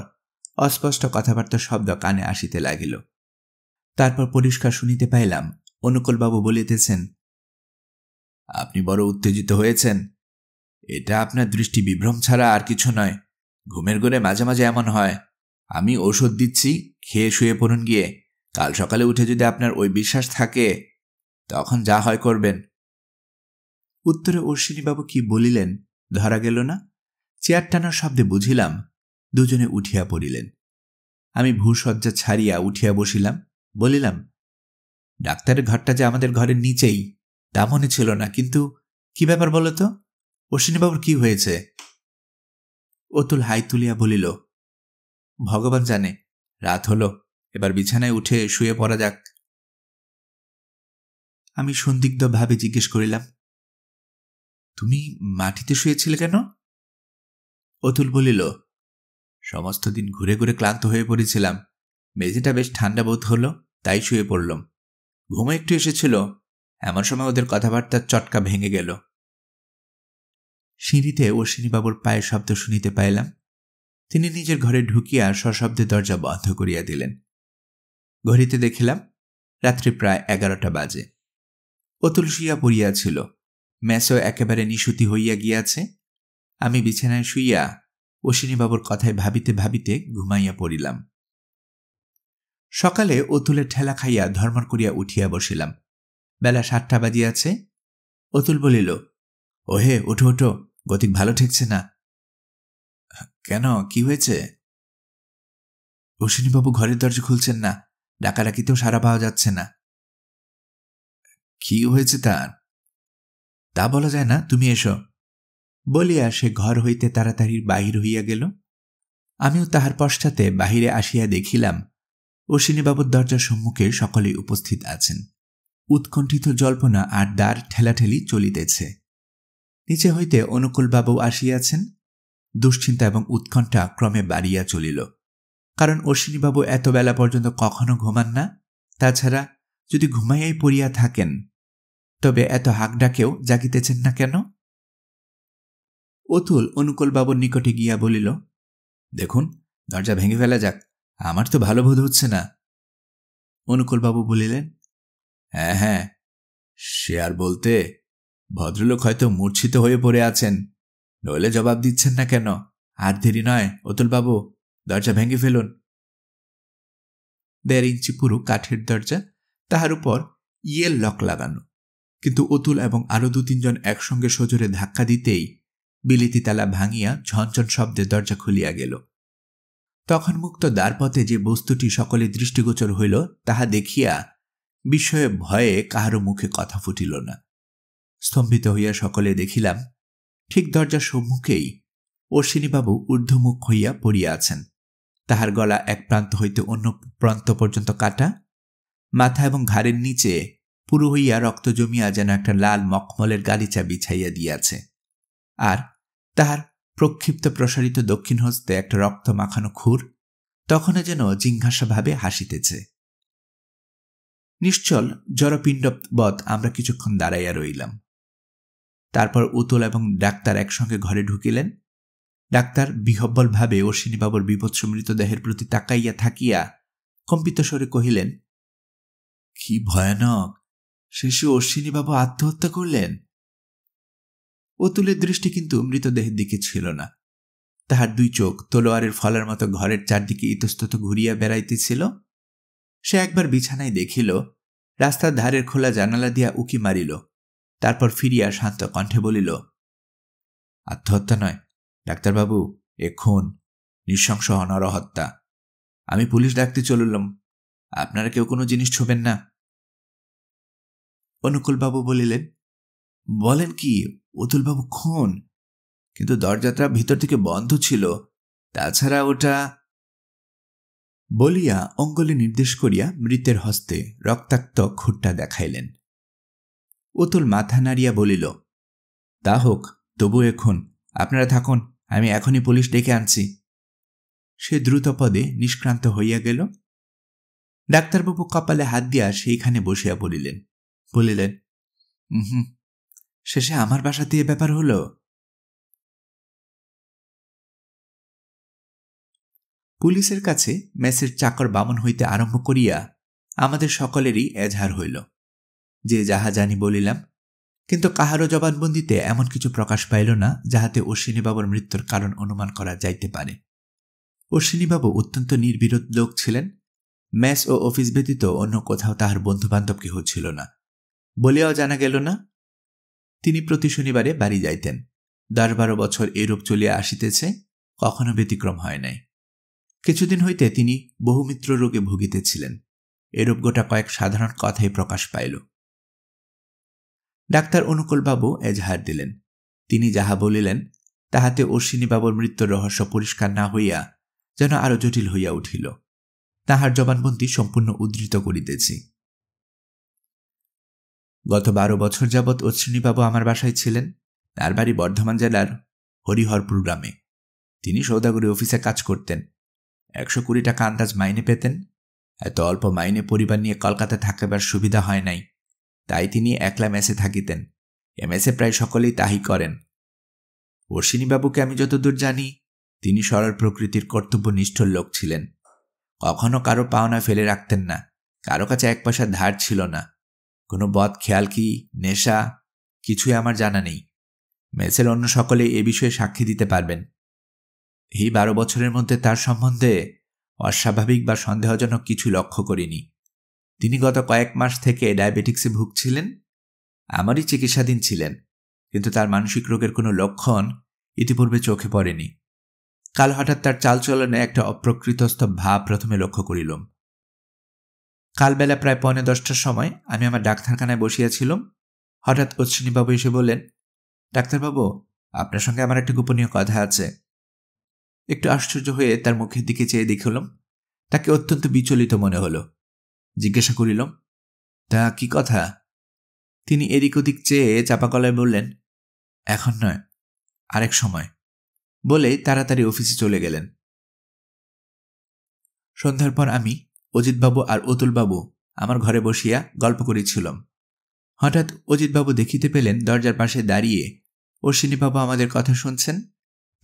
অস্পষ্ট কথাবার্তার শব্দ কানে আসিতে লাগিল। তারপর পরিষ্কার শুনিতে পাইলাম অনুকূলবাবু বলিতেছেন, আপনি বড় উত্তেজিত হয়েছেন। এটা আপনার দৃষ্টি বিভ্রম ছাড়া আর কিছু নয়। ঘুমের ঘোরে মাঝে মাঝে এমন হয়। আমি ঔষধ দিচ্ছি, খেয়ে শুয়ে পড়ুন গিয়ে। কাল সকালে উঠে যদি আপনার ওই বিশ্বাস থাকে, তখন যা হয় করবেন। উত্তরে অশ্বিনীবাবু কি বলিলেন ধরা গেল না। চেয়ার টানার শব্দে বুঝিলাম দুজনে উঠিয়া পড়িলেন। আমি ভূসজ্জা ছাড়িয়া উঠিয়া বসিলাম। বলিলাম, ডাক্তারের ঘরটা যে আমাদের ঘরের নিচেই, তা মনে ছিল না, কিন্তু কি ব্যাপার বলো তো? অশ্বিনীবাবুর কি হয়েছে? অতুল হাই তুলিয়া বলিল, ভগবান জানে। রাত হল, এবার বিছানায় উঠে শুয়ে পড়া যাক। আমি সন্দিগ্ধভাবে জিজ্ঞেস করিলাম, তুমি মাটিতে শুয়েছিলে কেন? অতুল বলিল, সমস্ত দিন ঘুরে ঘুরে ক্লান্ত হয়ে পড়েছিলাম। মেঝেটা বেশ ঠান্ডা বোধ হল, তাই শুয়ে পড়লাম। ঘুম একটু এসেছিল, এমন সময় ওদের কথাবার্তার চটকা ভেঙে গেল। সিঁড়িতে অশ্বিনীবাবুর পায়ের শব্দ শুনিতে পাইলাম। তিনি নিজের ঘরে ঢুকিয়া সশব্দে দরজা বন্ধ করিয়া দিলেন। ঘড়িতে দেখিলাম রাত্রি প্রায় 11টা বাজে। অতুল শুইয়া পড়িয়াছিল। মেসও একেবারে নিশুতি হইয়া গিয়াছে। আমি বিছানায় শুইয়া অশ্বিনীবাবুর কথায় ভাবিতে ভাবিতে ঘুমাইয়া পড়িলাম। সকালে অতুলের ঠেলা খাইয়া ধর্মর করিয়া উঠিয়া বসিলাম। বেলা 7টা বাজিয়াছে। অতুল বলিল, ওহে, ওঠো ওঠো, গতিক ভালো ঠেকছে না। কেন, কি হয়েছে? অশ্বিনীবাবু ঘরের দরজা খুলছেন না, ডাকাডাকিতেও সাড়া পাওয়া যাচ্ছে না। কি হয়েছে তার? তা বলা যায় না, তুমি এসো। বলিয়া সে ঘর হইতে তাড়াতাড়ি বাহির হইয়া গেল। আমিও তাহার পশ্চাতে বাহিরে আসিয়া দেখিলাম অশ্বিনীবাবুর দরজার সম্মুখে সকলেই উপস্থিত আছেন। উৎকণ্ঠিত জল্পনা আর দ্বার ঠেলাঠেলি চলিতেছে। নিচে হইতে অনুকূলবাবু আসিয়াছেন। দুশ্চিন্তা এবং উৎকণ্ঠা ক্রমে বাড়িয়া চলিল। কারণ অশ্বিনীবাবু এত বেলা পর্যন্ত কখনো ঘুমান না। তাছাড়া যদি ঘুমাইয়াই পড়িয়া থাকেন, তবে এত হাঁক ডাকেও জাগিতেছেন না কেন? অতুল অনুকূলবাবুর নিকটে গিয়া বলিল, দেখুন, দরজা ভেঙে ফেলা যাক, আমার তো ভালো বোধ হচ্ছে না। অনুকূলবাবু বলিলেন, হ্যাঁ হ্যাঁ, সে আর বলতে, ভদ্রলোক হয়তো মূর্ছিত হয়ে পড়ে আছেন, নইলে জবাব দিচ্ছেন না কেন? আর দেরি নয়, অতুলবাবু, দরজা ভেঙে ফেলুন। 1.5 ইঞ্চি পুরো কাঠের দরজা, তাহার উপর ইয়েল লক লাগানো। কিন্তু অতুল এবং আরো 2-3 জন একসঙ্গে সজোরে ধাক্কা দিতেই বিলিতি তালা ভাঙিয়া ঝনঝন শব্দে দরজা খুলিয়া গেল। তখন মুক্ত দ্বারপথে যে বস্তুটি সকলে দৃষ্টিগোচর হইল, তাহা দেখিয়া বিস্ময়ে ভয়ে কাহারও মুখে কথা ফুটিল না। স্তম্ভিত হইয়া সকলে দেখিলাম ঠিক দরজার সম্মুখেই অশ্বিনীবাবু ঊর্ধ্বমুখ হইয়া পড়িয়া আছেন। তাহার গলা এক প্রান্ত হইতে অন্য প্রান্ত পর্যন্ত কাটা, মাথা এবং ঘাড়ের নিচে পুরো হইয়া রক্ত জমিয়া যেন একটা লাল মখমলের গালিচা বিছাইয়া দিয়াছে। আর তাহার প্রক্ষিপ্ত প্রসারিত দক্ষিণ হস্তে একটা রক্ত মাখানো খুর তখনও যেন জিজ্ঞাসাভাবে হাসিতেছে। নিশ্চল জড়পিণ্ডবৎ আমরা কিছুক্ষণ দাঁড়াইয়া রইলাম। তারপর উতল এবং ডাক্তার একসঙ্গে ঘরে ঢুকিলেন। ডাক্তার বিহব্বলভাবে অশ্বিনীবাবুর বিভৎস মৃতদেহের প্রতি তাকাইয়া থাকিয়া কম্পিত স্বরে কহিলেন, কি ভয়ানক! শেষে অশ্বিনীবাবু আত্মহত্যা করলেন। অতুলের দৃষ্টি কিন্তু মৃতদেহের দিকে ছিল না। তাহার দুই চোখ তলোয়ারের ফলার মতো ঘরের চারদিকে ইতস্তত ঘুরিয়া বেড়াইতেছিল। সে একবার বিছানায় দেখিল, রাস্তার ধারের খোলা জানালা দিয়া উকি মারিল, তারপর ফিরিয়া শান্ত কণ্ঠে বলিল, আত্মহত্যা নয় ডাক্তারবাবু, এ খুন, নৃশংস নরহত্যা। আমি পুলিশ ডাকতে চললাম, আপনারা কেউ কোনো জিনিস ছোবেন না। অনুকূলবাবু বলিলেন, বলেন কি অতুলবাবু খুন? কিন্তু দরজাটা ভিতর থেকে বন্ধ ছিল, তাছাড়া ওটা। বলিয়া অঙ্গুলি নির্দেশ করিয়া মৃতের হস্তে রক্তাক্ত খুঁটটা দেখাইলেন। অতুল মাথা নাড়িয়া বলিল, তা হোক, তবু এখন আপনারা থাকুন, আমি এখনই পুলিশ ডেকে আনছি। সে দ্রুতপদে নিষ্ক্রান্ত হইয়া গেল। ডাক্তারবাবু কপালে হাত দিয়া সেইখানে বসিয়া বলিলেন, শেষে আমার বাসাতে এ ব্যাপার হল। পুলিশের কাছে মেসের চাকর বামন হইতে আরম্ভ করিয়া আমাদের সকলেরই এজাহার হইল, যে যাহা জানি বলিলাম, কিন্তু কাহারও জবানবন্দিতে এমন কিছু প্রকাশ পাইল না যাহাতে অশ্বিনীবাবুর মৃত্যুর কারণ অনুমান করা যাইতে পারে। অশ্বিনীবাবু অত্যন্ত নির্বিরোধ লোক ছিলেন। মেস ও অফিস ব্যতীত অন্য কোথাও তাহার বন্ধুবান্ধব কেহ ছিল না বলিয়াও জানা গেল না। তিনি প্রতি শনিবারে বাড়ি যাইতেন। 10-12 বছর এরূপ চলিয়া আসিতেছে, কখনো ব্যতিক্রম হয় নাই। কিছুদিন হইতে তিনি বহুমিত্র রোগে ভুগিতেছিলেন। এরূপ গোটা কয়েক সাধারণ কথাই প্রকাশ পাইল। ডাক্তার অনুকূলবাবু এজাহার দিলেন। তিনি যাহা বলিলেন তাহাতে অশ্বিনীবাবুর মৃত্যুর রহস্য পরিষ্কার না হইয়া যেন আরো জটিল হইয়া উঠিল। তাহার জবানবন্দি সম্পূর্ণ উদ্ধৃত করিতেছি। গত 12 বছর যাবৎ অশ্বিনীবাবু আমার বাসায় ছিলেন। তার বাড়ি বর্ধমান জেলার হরিহরপুর গ্রামে। তিনি সৌদাগরী অফিসে কাজ করতেন। 120 টাকা আন্দাজ মাইনে পেতেন। এত অল্প মাইনে পরিবার নিয়ে কলকাতা থাকিবার সুবিধা হয় নাই, তাই তিনি একলা মেসে থাকিতেন। এ মেসে প্রায় সকলেই তাই করেন। অশ্বিনীবাবুকে আমি যতদূর জানি, তিনি সরল প্রকৃতির কর্তব্যনিষ্ঠ লোক ছিলেন। কখনো কারো পাওনা ফেলে রাখতেন না, কারো কাছে 1 পয়সা ধার ছিল না। কোনো বদ খেয়াল কি নেশা কিছুই আমার জানা নেই। মেসের অন্য সকলে এ বিষয়ে সাক্ষী দিতে পারবেন। এই 12 বছরের মধ্যে তার সম্বন্ধে অস্বাভাবিক বা সন্দেহজনক কিছু লক্ষ্য করিনি। তিনি গত কয়েক মাস থেকে ডায়াবেটিক্সে ভুগছিলেন। আমারই চিকিৎসাধীন ছিলেন, কিন্তু তার মানসিক রোগের কোনো লক্ষণ ইতিপূর্বে চোখে পড়েনি। কাল হঠাৎ তার চালচলনে একটা অপ্রকৃতস্থ ভাব প্রথমে লক্ষ্য করিলাম। কালবেলা প্রায় 9:45টার সময় আমি আমার ডাক্তারখানায় বসিয়াছিলাম। হঠাৎ অশ্বিনীবাবু এসে বললেন, ডাক্তারবাবু, আপনার সঙ্গে আমার একটা গোপনীয় কথা আছে। একটু আশ্চর্য হয়ে তার মুখের দিকে চেয়ে দেখলাম। তাকে অত্যন্ত বিচলিত মনে হলো। জিজ্ঞাসা করিলাম, তা কি কথা? তিনি এদিক ওদিক চেয়ে চাপা গলায় বললেন, এখন নয়, আরেক সময়, বলেই তাড়াতাড়ি অফিসে চলে গেলেন। সন্ধ্যার পর আমি, অজিতবাবু আর অতুলবাবু আমার ঘরে বসিয়া গল্প করেছিলাম। হঠাৎ অজিতবাবু দেখিতে পেলেন দরজার পাশে দাঁড়িয়ে অশ্বিনীবাবু আমাদের কথা শুনছেন।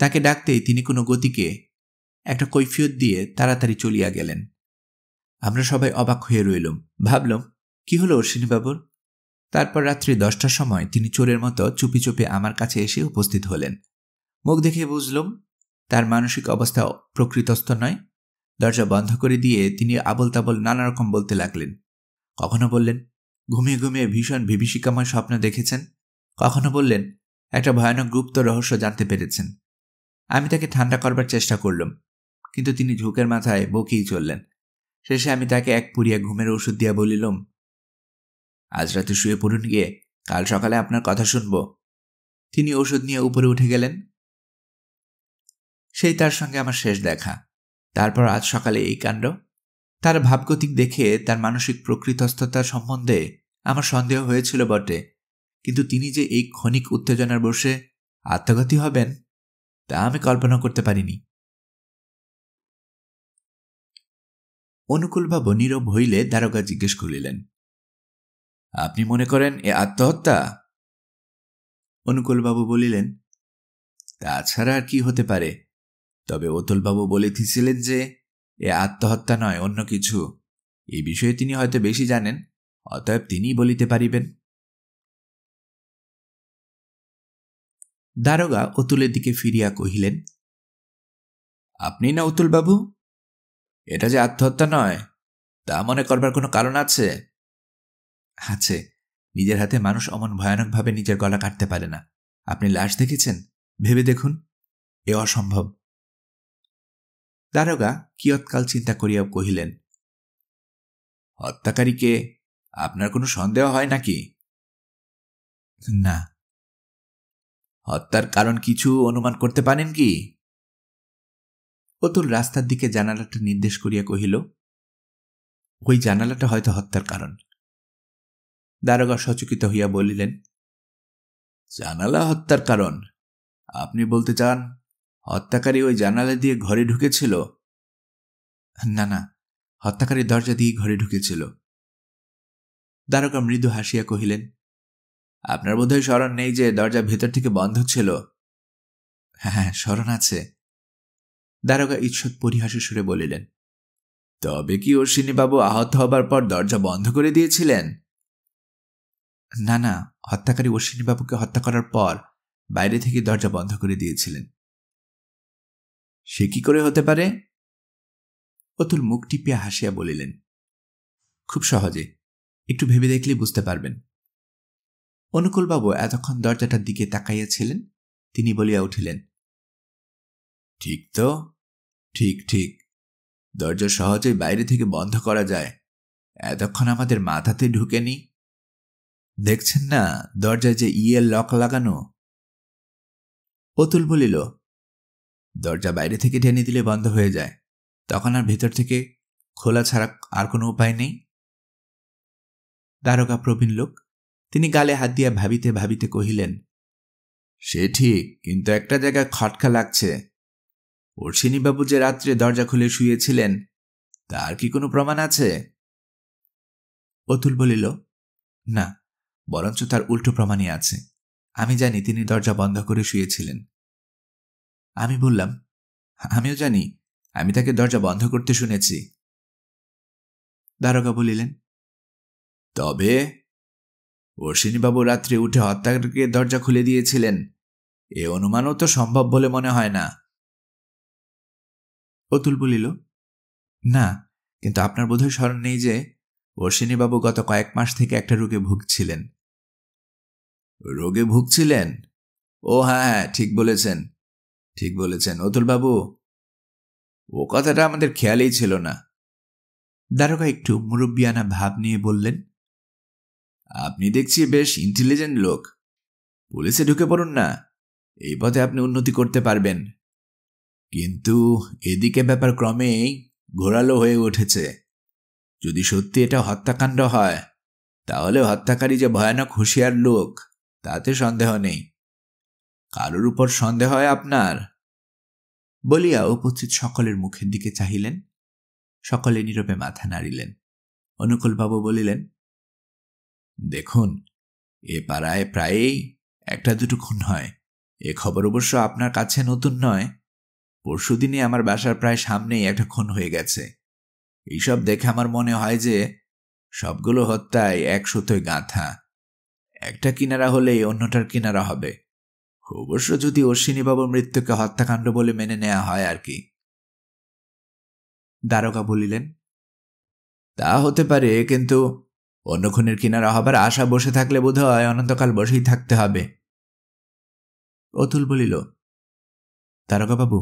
তাকে ডাকতেই তিনি কোনো গতিকে একটা কৈফিয়ত দিয়ে তাড়াতাড়ি চলিয়া গেলেন। আমরা সবাই অবাক হয়ে রইলাম। ভাবলাম, কি হলো অশ্বিনীবাবুর? তারপর রাত্রি 10টার সময় তিনি চোরের মতো চুপি চুপি আমার কাছে এসে উপস্থিত হলেন। মুখ দেখে বুঝলাম তার মানসিক অবস্থা প্রকৃতস্থ নয়। দরজা বন্ধ করে দিয়ে তিনি আবল তাবল নানা রকম বলতে লাগলেন। কখনো বললেন ঘুমিয়ে ঘুমিয়ে ভীষণ বিভীষিকাময় স্বপ্ন দেখেছেন, কখনো বললেন একটা ভয়ানক গুপ্ত রহস্য জানতে পেরেছেন। আমি তাকে ঠান্ডা করবার চেষ্টা করলাম, কিন্তু তিনি ঝোঁকের মাথায় বকেই চললেন। শেষে আমি তাকে এক পুরিয়া ঘুমের ওষুধ দিয়া বলিলাম, আজ রাতে শুয়ে পড়ুন, গিয়ে কাল সকালে আপনার কথা শুনব। তিনি ওষুধ নিয়ে উপরে উঠে গেলেন। সেই তার সঙ্গে আমার শেষ দেখা। তারপর আজ সকালে এই কাণ্ড। তার ভাবগতিক দেখে তার মানসিক প্রকৃতস্থতা সম্বন্ধে আমার সন্দেহ হয়েছিল বটে, কিন্তু তিনি যে এই ক্ষণিক উত্তেজনার বশে আত্মঘাতী হবেন তা আমি কল্পনা করতে পারিনি। অনুকূলবাবু নীরব হইলে দারোগা জিজ্ঞেস করিলেন, আপনি মনে করেন এ আত্মহত্যা? অনুকূলবাবু বলিলেন, তাছাড়া আর কি হতে পারে? তবে অতুলবাবু বলিতেছিলেন যে এ আত্মহত্যা নয়, অন্য কিছু। এই বিষয়ে তিনি হয়তো বেশি জানেন, অতএব তিনিই বলিতে পারিবেন। দারোগা অতুলের দিকে ফিরিয়া কহিলেন, আপনি না অতুলবাবু? এটা যে আত্মহত্যা নয় তা মনে করবার কোনো কারণ আছে? আছে। নিজের হাতে মানুষ অমন ভয়ানকভাবে নিজের গলা কাটতে পারে না। আপনি লাশ দেখেছেন? ভেবে দেখুন, এ অসম্ভব। দারোগা কিয়ৎকাল চিন্তা করিয়া কহিলেন, হত্যাকারীকে আপনার কোনো সন্দেহ হয় নাকি? না। হত্যার কারণ কিছু অনুমান করতে পারেন কি? অতুল রাস্তার দিকে জানালাটা নির্দেশ করিয়া কহিল, ওই জানালাটা হয়তো হত্যার কারণ। দারোগা সচকিত হইয়া বলিলেন, জানালা হত্যার কারণ? আপনি বলতে চান হত্যাকারী ওই জানালা দিয়ে ঘরে ঢুকেছিল? না না, হত্যাকারী দরজা দিয়ে ঘরে ঢুকেছিল। দারোগা মৃদু হাসিয়া কহিলেন, আপনার বোধহয় স্মরণ নেই যে দরজা ভেতর থেকে বন্ধ ছিল? হ্যাঁ, স্মরণ আছে। দারোগা ঈষৎ পরিহাসের সুরে বলিলেন, তবে কি অশ্বিনীবাবু আহত হবার পর দরজা বন্ধ করে দিয়েছিলেন? না না, হত্যাকারী অশ্বিনীবাবুকে হত্যা করার পর বাইরে থেকে দরজা বন্ধ করে দিয়েছিলেন। সে কি করে হতে পারে? অতুল মুখ টিপিয়া হাসিয়া বলিলেন, খুব সহজে, একটু ভেবে দেখলেই বুঝতে পারবেন। অনুকূলবাবু এতক্ষণ দরজাটার দিকে তাকাইয়াছিলেন। তিনি বলিয়া উঠিলেন, ঠিক তো, ঠিক ঠিক, দরজা সহজেই বাইরে থেকে বন্ধ করা যায়। এতক্ষণ আমাদের মাথাতে ঢুকেনি। দেখছেন না দরজায় যে লক লাগানো? অতুল বলিল, দরজা বাইরে থেকে টেনে দিলে বন্ধ হয়ে যায়, তখন আর ভেতর থেকে খোলা ছাড়া আর কোনো উপায় নেই। দারোগা প্রবীণ লোক, তিনি গালে হাত দিয়া ভাবিতে ভাবিতে কহিলেন, সে ঠিক, কিন্তু একটা জায়গায় খটকা লাগছে। অশ্বিনীবাবু যে রাত্রে দরজা খুলে শুয়েছিলেন তার কি কোনো প্রমাণ আছে? অতুল বলিল, না, বরঞ্চ তার উল্টো প্রমাণই আছে। আমি জানি তিনি দরজা বন্ধ করে শুয়েছিলেন। আমি বললাম, আমিও জানি, আমি তাকে দরজা বন্ধ করতে শুনেছি। দারোগা বলিলেন, তবে অশ্বিনীবাবু রাত্রে উঠে হত্যাকারীকে দরজা খুলে দিয়েছিলেন, এ অনুমানও তো সম্ভব বলে মনে হয় না। অতুল বলিল, না, কিন্তু আপনার বোধহয় স্মরণ নেই যে অশ্বিনীবাবু গত কয়েক মাস থেকে একটা রোগে ভুগছিলেন। রোগে ভুগছিলেন? ও হ্যাঁ, ঠিক বলেছেন, ঠিক বলেছেন অতুলবাবু, ও কথাটা আমাদের খেয়ালেই ছিল না। দারোগা একটু মুরব্বিয়ানা ভাব নিয়ে বললেন, আপনি দেখছি বেশ ইন্টেলিজেন্ট লোক। পুলিশে ঢুকে পড়ুন না, এই পথে আপনি উন্নতি করতে পারবেন। কিন্তু এদিকে ব্যাপার ক্রমেই ঘোরালো হয়ে উঠেছে। যদি সত্যি এটা হত্যাকাণ্ড হয়, তাহলে হত্যাকারী যে ভয়ানক হুঁশিয়ার লোক তাতে সন্দেহ নেই। কারোর উপর সন্দেহ হয় আপনার? বলিয়া উপস্থিত সকলের মুখের দিকে চাহিলেন। সকলে নীরবে মাথা নাড়িলেন। অনুকূলবাবু বলিলেন, দেখুন, এ পাড়ায় প্রায়ই একটা দুটো খুন হয়। এ খবর অবশ্য আপনার কাছে নতুন নয়। পরশুদিনে আমার বাসার প্রায় সামনেই একটা খুন হয়ে গেছে। এইসব দেখে আমার মনে হয় যে সবগুলো হত্যায় এক সুতোয় গাঁথা। একটা কিনারা হলেই অন্যটার কিনারা হবে, অবশ্য যদি অশ্বিনীবাবুর মৃত্যুকে হত্যাকাণ্ড বলে মেনে নেওয়া হয় আর কি। দারোগা বলিলেন, তা হতে পারে, কিন্তু অন্য খুনের কিনারা হবার আশা বসে থাকলে বোধহয় অনন্তকাল বসেই থাকতে হবে। অতুল বলিল, দারোগাবাবু,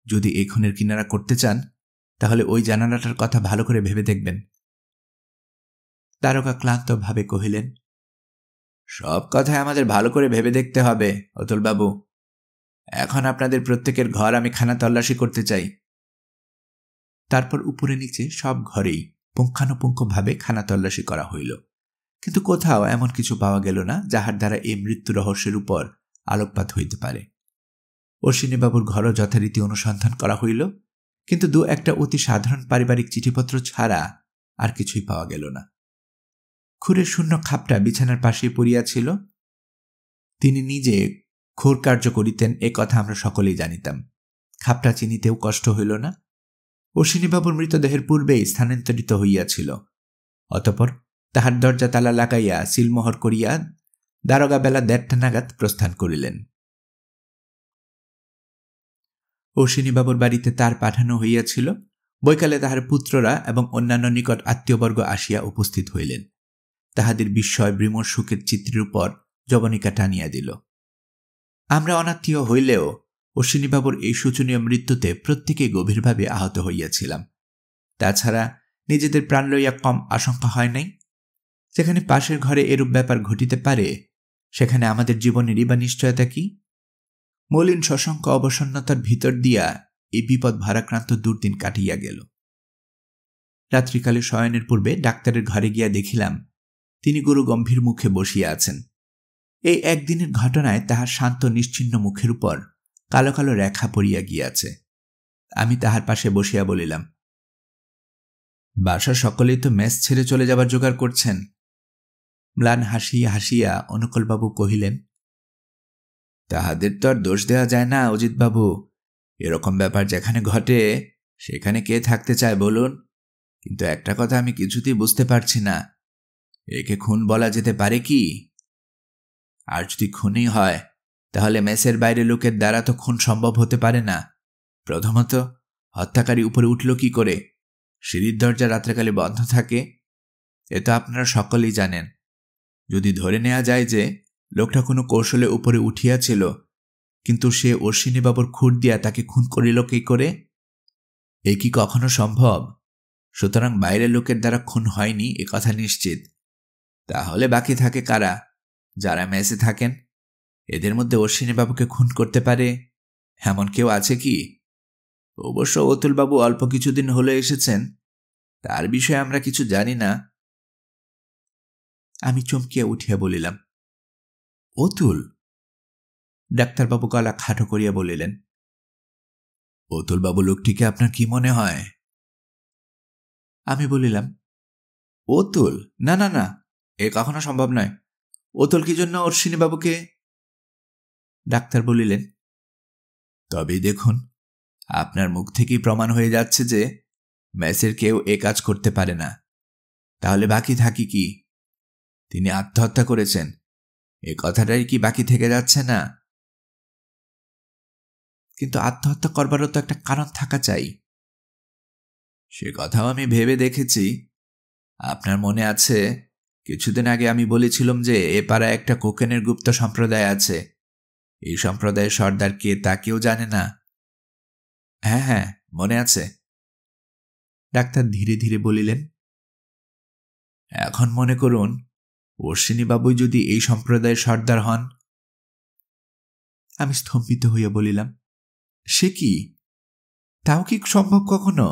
যদি এই খুনের কিনারা করতে চান তাহলে ওই জানালাটার কথা ভালো করে ভেবে দেখবেন। দারোগা ক্লান্তভাবে কহিলেন, সব কথাই আমাদের ভালো করে ভেবে দেখতে হবে অতুলবাবু। এখন আপনাদের প্রত্যেকের ঘর আমি খানা তল্লাশি করতে চাই। তারপর উপরে নিচে সব ঘরেই পুঙ্খানুপুঙ্খভাবে খানা তল্লাশি করা হইল, কিন্তু কোথাও এমন কিছু পাওয়া গেল না যাহার দ্বারা এই মৃত্যু রহস্যের উপর আলোকপাত হইতে পারে। অশ্বিনীবাবুর ঘরও যথারীতি অনুসন্ধান করা হইল, কিন্তু দু একটা অতি সাধারণ পারিবারিক চিঠিপত্র ছাড়া আর কিছুই পাওয়া গেল না। খুরের শূন্য খাপটা বিছানার পাশেই পড়িয়াছিল। তিনি নিজে খুর কার্য করিতেন এ কথা আমরা সকলেই জানিতাম। খাপটা চিনিতেও কষ্ট হইল না। অশ্বিনীবাবুর মৃতদেহের পূর্বেই স্থানান্তরিত হইয়াছিল। অতঃপর তাহার দরজা তালা লাগাইয়া সিলমোহর করিয়া দারোগা বেলা 1:30 নাগাদ প্রস্থান করিলেন। অশ্বিনীবাবুর বাড়িতে তার পাঠানো হইয়াছিল। বৈকালে তাহার পুত্ররা এবং অন্যান্য নিকট আত্মীয়বর্গ আসিয়া উপস্থিত হইলেন। তাহাদের বিস্ময় বিমর্ষ সুখের চিত্রের উপর জবনিকা টানিয়া দিল। আমরা অনাত্মীয় হইলেও অশ্বিনীবাবুর এই শোচনীয় মৃত্যুতে প্রত্যেকেই গভীরভাবে আহত হইয়াছিলাম। তাছাড়া নিজেদের প্রাণ লইয়া কম আশঙ্কা হয় নাই। যেখানে পাশের ঘরে এরূপ ব্যাপার ঘটিতে পারে, সেখানে আমাদের জীবনেরই বা নিশ্চয়তা কি? মলিন শশঙ্ক অবসন্নতার ভিতর দিয়া এই বিপদ ভারাক্রান্ত দুর্দিন কাটিয়া গেল। রাত্রিকালে শয়নের পূর্বে ডাক্তারের ঘরে গিয়া দেখিলাম তিনি গুরু গম্ভীর মুখে বসিয়া আছেন। এই একদিনের ঘটনায় তাহার শান্ত নিশ্চিহ্ন মুখের উপর কালো কালো রেখা পড়িয়া গিয়াছে। আমি তাহার পাশে বসিয়া বলিলাম, বাসার সকলেই তো মেস ছেড়ে চলে যাবার জোগাড় করছেন। ম্লান হাসিয়া হাসিয়া অনুকূলবাবু কহিলেন, তাহাদের তো আর দোষ দেওয়া যায় না অজিতবাবু। এরকম ব্যাপার যেখানে ঘটে সেখানে কে থাকতে চায় বলুন? কিন্তু একটা কথা আমি কিছুতেই বুঝতে পারছি না, একে খুন বলা যেতে পারে কি? আর যদি খুনই হয়, তাহলে মেসের বাইরে লোকের দ্বারা তো খুন সম্ভব হতে পারে না। প্রথমত, হত্যাকারী উপরে উঠল কি করে? সিঁড়ির দরজা রাত্রেকালে বন্ধ থাকে, এ তো আপনারা সকলেই জানেন। যদি ধরে নেওয়া যায় যে লোকটা কোনো কৌশলে উপরে উঠিয়াছিল, কিন্তু সে অশ্বিনীবাবুর খুর দিয়া তাকে খুন করিল কি করে? এ কি কখনো সম্ভব? সুতরাং বাইরের লোকের দ্বারা খুন হয়নি এ কথা নিশ্চিত। তাহলে বাকি থাকে কারা? যারা মেসে থাকেন। এদের মধ্যে অশ্বিনীবাবুকে খুন করতে পারে এমন কেউ আছে কি? অবশ্য অতুলবাবু অল্প কিছুদিন হলে এসেছেন, তার বিষয়ে আমরা কিছু জানি না। আমি চমকিয়া উঠিয়া বলিলাম, অতুল? ডাক্তারবাবু গলা খাটো করিয়া বলিলেন, অতুলবাবু লোকটিকে আপনার কি মনে হয়? আমি বলিলাম, অতুল? না না না, এ কখনো সম্ভব নয়। অতুল কি জন্য অশ্বিনীবাবুকে? ডাক্তার বলিলেন, তবেই দেখুন, আপনার মুখ থেকেই প্রমাণ হয়ে যাচ্ছে যে মেসের কেউ এ কাজ করতে পারে না। তাহলে বাকি থাকি কি? তিনি আত্মহত্যা করেছেন, এ কথাটাই কি বাকি থেকে যাচ্ছে না? কিন্তু আত্মহত্যা করবারও তো একটা কারণ থাকা চাই। সে কথাও আমি ভেবে দেখেছি। আপনার মনে আছে কিছুদিন আগে আমি বলেছিলাম যে এ পাড়ায় একটা কোকেনের গুপ্ত সম্প্রদায় আছে। এই সম্প্রদায়ের সর্দার কে তা কেউ জানে না। হ্যাঁ হ্যাঁ, মনে আছে। ডাক্তার ধীরে ধীরে বলিলেন, এখন মনে করুন অশ্বিনীবাবুই যদি এই সম্প্রদায়ের সর্দার হন। আমি স্তম্ভিত হইয়া বলিলাম, সে কি? তাও কি সম্ভব কখনো?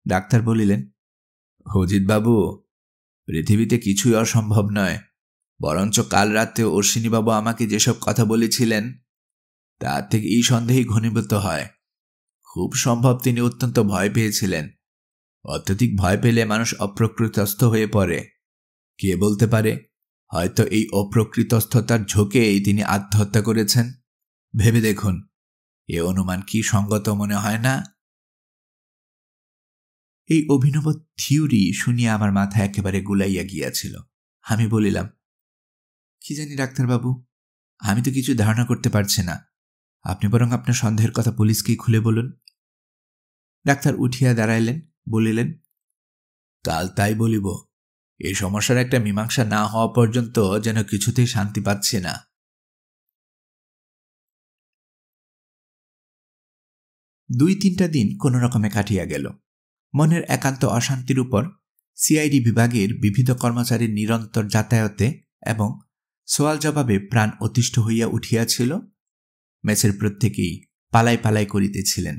ডাক্তার বলিলেন, অজিতবাবু, পৃথিবীতে কিছুই অসম্ভব নয়। বরঞ্চ কাল রাতে অশ্বিনীবাবু আমাকে যেসব কথা বলেছিলেন তার থেকে এই সন্দেহই ঘনীভূত হয়। খুব সম্ভব তিনি অত্যন্ত ভয় পেয়েছিলেন। অত্যধিক ভয় পেলে মানুষ অপ্রকৃতস্থ হয়ে পড়ে। কে বলতে পারে, হয়তো এই অপ্রকৃতস্থতার ঝোঁকেই তিনি আত্মহত্যা করেছেন। ভেবে দেখুন, এ অনুমান কি সঙ্গত মনে হয় না? এই অভিনব থিওরি শুনিয়া আমার মাথা একেবারে গুলাইয়া গিয়াছিল। আমি বলিলাম, কি জানি ডাক্তারবাবু, আমি তো কিছু ধারণা করতে পারছি না। আপনি বরং আপনার সন্দেহের কথা পুলিশকেই খুলে বলুন। ডাক্তার উঠিয়া দাঁড়াইলেন, বলিলেন, কাল তাই বলিব। এই সমস্যার একটা মীমাংসা না হওয়া পর্যন্ত যেন কিছুতেই শান্তি পাচ্ছি না। 2-3টা দিন কোন রকমে কাটিয়া গেল। মনের একান্ত অশান্তির উপর সিআইডি বিভাগের বিবিধ কর্মচারীর নিরন্তর যাতায়াতে এবং সোয়াল জবাবে প্রাণ অতিষ্ঠ হইয়া উঠিয়াছিল। মেসের প্রত্যেকেই পালাই পালাই করিতেছিলেন,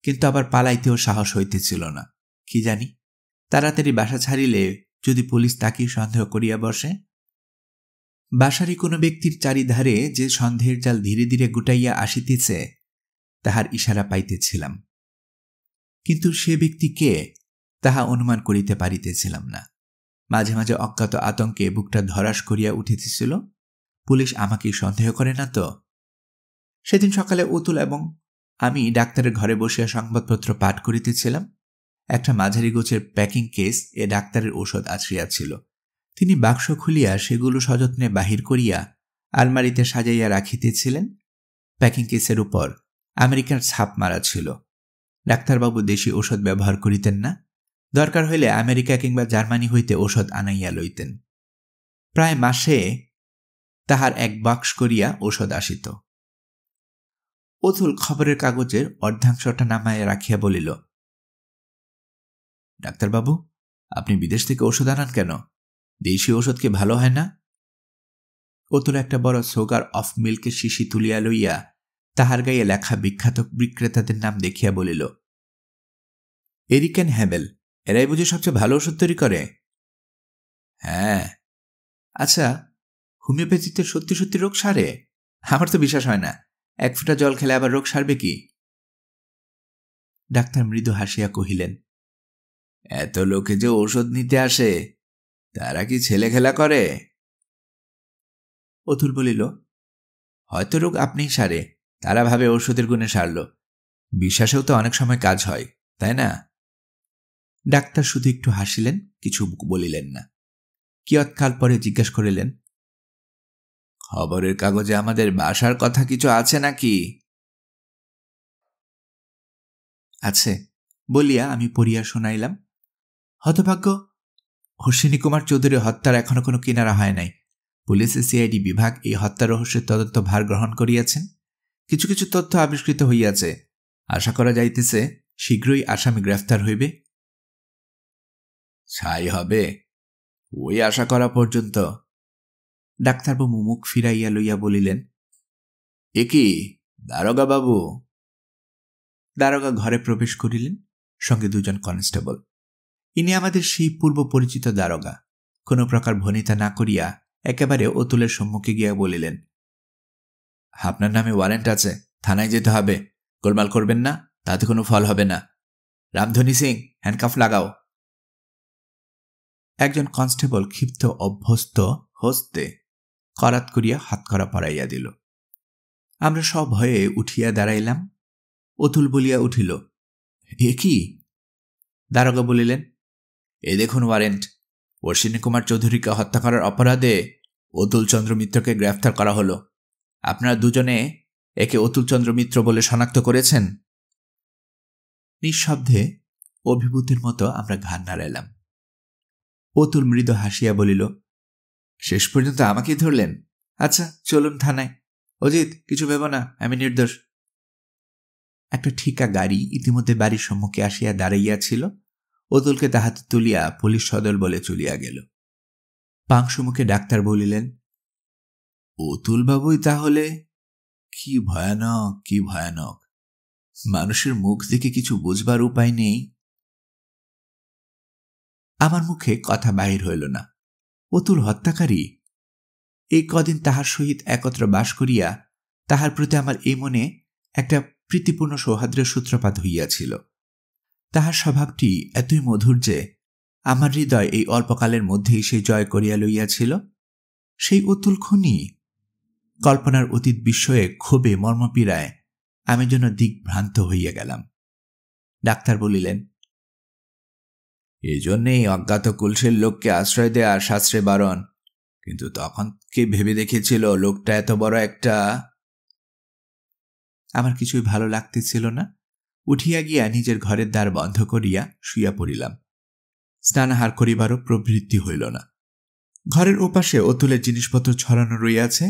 কিন্তু আবার পালাইতেও সাহস হইতেছিল না। কি জানি, তাড়াতাড়ি বাসা ছাড়িলে যদি পুলিশ তাকেই সন্দেহ করিয়া বসে। বাসারই কোনো ব্যক্তির চারিধারে যে সন্দেহের জাল ধীরে ধীরে গুটাইয়া আসিতেছে তাহার ইশারা পাইতেছিলাম, কিন্তু সে ব্যক্তি কে তাহা অনুমান করিতে পারিতেছিলাম না। মাঝে মাঝে অজ্ঞাত আতঙ্কে বুকটা ধরাস করিয়া উঠিতেছিল। পুলিশ আমাকেই সন্দেহ করে না তো? সেদিন সকালে অতুল এবং আমি ডাক্তারের ঘরে বসিয়া সংবাদপত্র পাঠ করিতেছিলাম। একটা মাঝারি গোছের প্যাকিং কেস এ ডাক্তারের ঔষধ আছড়িয়াছিল। তিনি বাক্স খুলিয়া সেগুলো সযত্নে বাহির করিয়া আলমারিতে সাজাইয়া রাখিতেছিলেন। প্যাকিং কেসের উপর আমেরিকার ছাপ মারা ছিল। ডাক্তারবাবু দেশি ঔষধ ব্যবহার করিতেন না। দরকার হইলে আমেরিকা কিংবা জার্মানি হইতে ঔষধ আনাইয়া লইতেন। প্রায় মাসে তাহার এক বাক্স করিয়া ঔষধ আসিত। অতুল খবরের কাগজের অর্ধাংশটা নামাইয়া রাখিয়া বলিল, ডাক্তারবাবু, আপনি বিদেশ থেকে ওষুধ আনান কেন? দেশি ওষুধ কি ভালো হয় না? অতুল একটা বড় সুগার অফ মিল্কের শিশি তুলিয়া লইয়া তাহার গায়ে লেখা বিখ্যাত বিক্রেতাদের নাম দেখিয়া বলিল, এরিক অ্যান্ড হ্যাবেল, এরাই বুঝি সবচেয়ে ভালো ওষুধ তৈরি করে? হ্যাঁ। আচ্ছা, হোমিওপ্যাথিতে সত্যি সত্যি রোগ সারে? আমার তো বিশ্বাস হয় না। 1 ফোঁটা জল খেলে আবার রোগ সারবে কি? ডাক্তার মৃদু হাসিয়া কহিলেন, এত লোকে যে ঔষধ নিতে আসে, তারা কি ছেলে খেলা করে? অতুল বলিল, হয়তো রোগ আপনিই সারে, তারা ভাবে ঔষধের গুণে সারল। বিশ্বাসেও তো অনেক সময় কাজ হয়, তাই না? ডাক্তার শুধু একটু হাসিলেন, কিছু বলিলেন না। কিয়ৎকাল পরে জিজ্ঞাসা করিলেন, খবরের কাগজে আমাদের বাসার কথা কিছু আছে নাকি? আছে বলিয়া আমি পড়িয়া শোনাইলাম। হতভাগ্য, অশ্বিনী কুমার চৌধুরী হত্যার এখনো কোনো কিনারা হয় নাই। পুলিশের সিআইডি বিভাগ এই হত্যা রহস্যের তদন্ত ভার গ্রহণ করিয়াছেন। কিছু কিছু তথ্য আবিষ্কৃত হইয়াছে। আশা করা যাইতেছে শীঘ্রই আসামি গ্রেফতার হইবে। ছাই হবে ওই আশা করা পর্যন্ত। ডাক্তারবাবু মুখ ফিরাইয়া লইয়া বলিলেন, এ কি দারোগা বাবু? দারোগা ঘরে প্রবেশ করিলেন, সঙ্গে 2 জন কনস্টেবল। ইনি আমাদের সেই পূর্ব পরিচিত দারোগা। কোনো প্রকার ভনিতা না করিয়া একেবারে অতুলের সম্মুখে গিয়া বলিলেন, আপনার নামে ওয়ারেন্ট আছে, থানায় যেতে হবে। গোলমাল করবেন না, তাতে কোনো ফল হবে না। রামধনী সিং, হ্যান্ডকাফ লাগাও। একজন কনস্টেবল ক্ষিপ্ত অভ্যস্ত হস্তে করাত করিয়া হাতকড়া পরাইয়া দিল। আমরা সব ভয়ে উঠিয়া দাঁড়াইলাম। অতুল বলিয়া উঠিল, এ কি? দারোগা বলিলেন, এ দেখুন ওয়ারেন্ট। অশ্বিনী কুমার চৌধুরীকে হত্যা করার অপরাধে অতুল চন্দ্র মিত্রকে গ্রেফতার করা হলো। আপনারা দুজনে একে অতুল চন্দ্র মিত্র বলে শনাক্ত করেছেন। নিঃশব্দে অভিভূতির মতো আমরা ঘাড় নাড়াইলাম। অতুল মৃদু হাসিয়া বলিল, শেষ পর্যন্ত আমাকেই ধরলেন? আচ্ছা, চলুন থানায়। অজিত, কিছু ভেব না, আমি নির্দোষ। একটা ঠিকা গাড়ি ইতিমধ্যে বাড়ির সম্মুখে আসিয়া দাঁড়াইয়াছিল। অতুলকে তাহাতে তুলিয়া পুলিশ সদল বলে চলিয়া গেল। পাংশুমুখে ডাক্তার বলিলেন, অতুল বাবুই তাহলে? কি ভয়ানক, কি ভয়ানক! মানুষের মুখ দেখে কিছু বুঝবার উপায় নেই। আমার মুখে কথা বাহির হইল না। অতুল হত্যাকারী? এই কদিন তাহার সহিত একত্র বাস করিয়া তাহার প্রতি আমার এই মনে একটা প্রীতিপূর্ণ সৌহার্দ্যের সূত্রপাত হইয়াছিল। তাহার স্বভাবটি এতই মধুর যে আমার হৃদয় এই অল্পকালের মধ্যেই সে জয় করিয়া লইয়াছিল। সেই অতুল খুনি? কল্পনার অতীত বিস্ময়ে ক্ষোভে মর্মপীড়ায় আমি যেন দিগ্ভ্রান্ত হইয়া গেলাম। ডাক্তার বলিলেন, এই জন্যেই অজ্ঞাত কুলসের লোককে আশ্রয় দেয়া শাস্ত্রে বারণ। কিন্তু তখন কে ভেবে দেখেছিল লোকটা এত বড় একটা? আমার কিছুই ভালো লাগতেছিল না। উঠিয়া গিয়া নিজের ঘরের দ্বার বন্ধ করিয়া শুইয়া পড়িলাম। স্নানাহার করিবারও প্রবৃত্তি হইল না। ঘরের ওপাশে অতুলের জিনিসপত্র ছড়ানো রইয়াছে,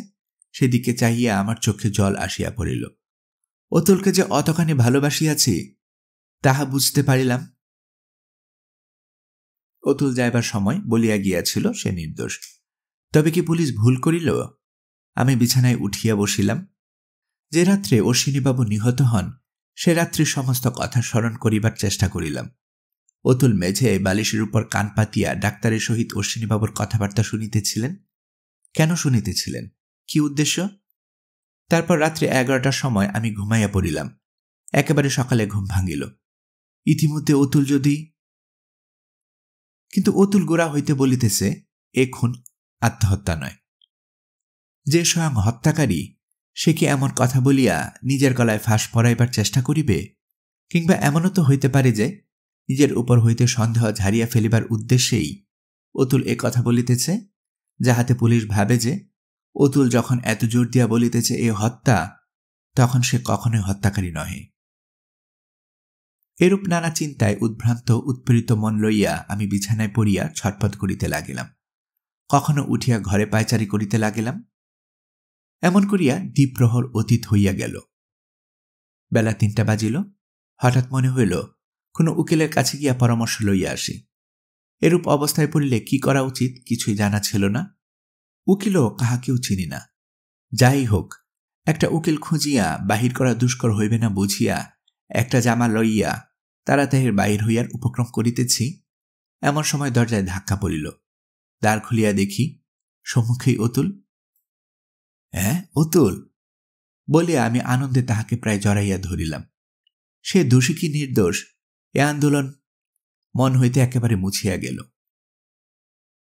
সেদিকে চাহিয়া আমার চোখে জল আসিয়া পড়িল। অতুলকে যে অতখানি ভালোবাসিয়াছি তাহা বুঝতে পারিলাম। অতুল যাইবার সময় বলিয়া গিয়াছিল সে নির্দোষ। তবে কি পুলিশ ভুল করিল? আমি বিছানায় উঠিয়া বসিলাম। যে রাত্রে অশ্বিনীবাবু নিহত হন সে রাত্রির সমস্ত কথা স্মরণ করিবার চেষ্টা করিলাম। অতুল মেঝে বালিশের উপর কান পাতিয়া ডাক্তারের সহিত অশ্বিনীবাবুর কথাবার্তা শুনিতেছিলেন। কেন শুনিতেছিলেন? কি উদ্দেশ্য? তারপর রাত্রি 11টার সময় আমি ঘুমাইয়া পড়িলাম। একেবারে সকালে ঘুম ভাঙিল। ইতিমধ্যে অতুল যদি কিন্তু অতুল গোড়া হইতে বলিতেছে এ খুন আত্মহত্যা নয়। যে স্বয়ং হত্যাকারী সে কি এমন কথা বলিয়া নিজের গলায় ফাঁস পরাইবার চেষ্টা করিবে? কিংবা এমনও তো হইতে পারে যে নিজের উপর হইতে সন্দেহ ঝাড়িয়া ফেলিবার উদ্দেশ্যেই অতুল এ কথা বলিতেছে, যাহাতে পুলিশ ভাবে যে অতুল যখন এত জোর দিয়া বলিতেছে এ হত্যা, তখন সে কখনোই হত্যাকারী নহে। এরূপ নানা চিন্তায় উদ্ভ্রান্ত উৎপীড়িত মন লইয়া আমি বিছানায় পড়িয়া ছটপট করিতে লাগিলাম। কখনো উঠিয়া ঘরে পায়চারি করিতে লাগিলাম। এমন করিয়া দ্বিপ্রহর অতীত হইয়া গেল। বেলা ৩টা বাজিল। হঠাৎ মনে হইল কোনো উকিলের কাছে গিয়া পরামর্শ লইয়া আসি। এরূপ অবস্থায় পড়িলে কি করা উচিত কিছুই জানা ছিল না। উকিলও কাহাকেও চিনি না। যাই হোক, একটা উকিল খুঁজিয়া বাহির করা দুষ্কর হইবে না বুঝিয়া একটা জামা লইয়া তাড়াতাড়ি বাহির হইয়ার উপক্রম করিতেছি, এমন সময় দরজায় ধাক্কা পড়িল। দ্বার খুলিয়া দেখি সম্মুখেই অতুল। হ্যাঁ, অতুল বলিয়া আমি আনন্দে তাহাকে প্রায় জড়াইয়া ধরিলাম। সে দোষী কি নির্দোষ এ আন্দোলন মন হইতে একেবারে মুছিয়া গেল।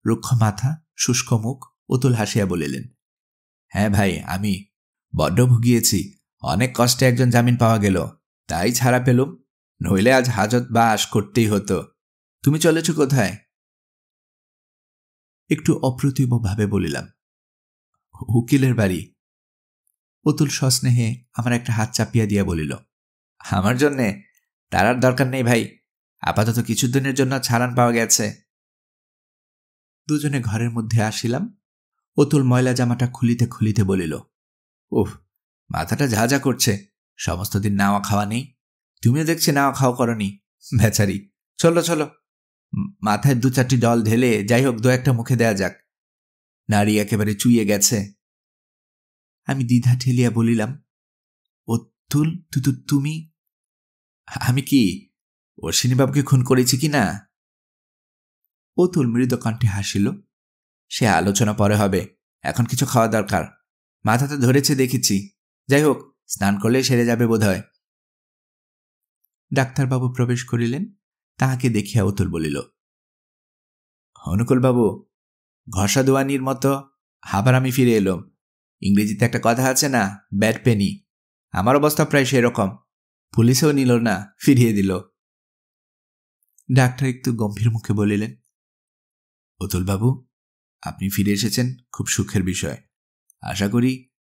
রুক্ষ মাথা, শুষ্ক মুখ, অতুল হাসিয়া বলিলেন, হ্যাঁ ভাই, আমি বড্ড ভুগিয়েছি। অনেক কষ্টে একজন জামিন পাওয়া গেল, তাই ছাড়া পেলুম, নইলে আজ হাজত বাস করতেই হতো। তুমি চলেছ কোথায়? একটু অপ্রতিভ ভাবে বলিলাম, উকিলের বাড়ি। অতুল সস্নেহে আমার একটা হাত চাপিয়া দিয়া বলিল, আমার জন্যে তার দরকার নেই ভাই, আপাতত কিছুদিনের জন্য ছাড়ান পাওয়া গেছে। দুজনে ঘরের মধ্যে আসিলাম। অতুল ময়লা জামাটা খুলিতে খুলিতে বলিল, উফ, মাথাটা ঝাঁঝা করছে, সমস্ত দিন নাওয়া খাওয়া নেই। তুমিও দেখছি নাওয়া খাওয়া করনি, বেচারি। চলো চলো, মাথায় ২-৪টি ডল ঢেলে যাই হোক ২-১টা মুখে দেয়া যাক। নারী একেবারে চুইয়ে গেছে। আমি দ্বিধা ঠেলিয়া বলিলাম, অতুল, তুমি? আমি কি অশ্বিনীবাবুকে খুন করেছি কি না? অতুল মৃদু কণ্ঠে হাসিল, সে আলোচনা পরে হবে, এখন কিছু খাওয়া দরকার। মাথাতে ধরেছে দেখেছি। যাই হোক, স্নান করলে সেরে যাবে বোধ হয়। ডাক্তারবাবু প্রবেশ করিলেন। তাহাকে দেখিয়া অতুল বলিল, অনুকূলবাবু, ঘষা দোয়ানির মতো আবার আমি ফিরে এলাম। ইংরেজিতে একটা কথা আছে না, ব্যাড পেনি। আমার অবস্থা প্রায় সেরকম। পুলিশেও নিল না, ফিরিয়ে দিল। ডাক্তার একটু গম্ভীর মুখে বলিলেন, অতুলবাবু, আপনি ফিরে এসেছেন, খুব সুখের বিষয়। আশা করি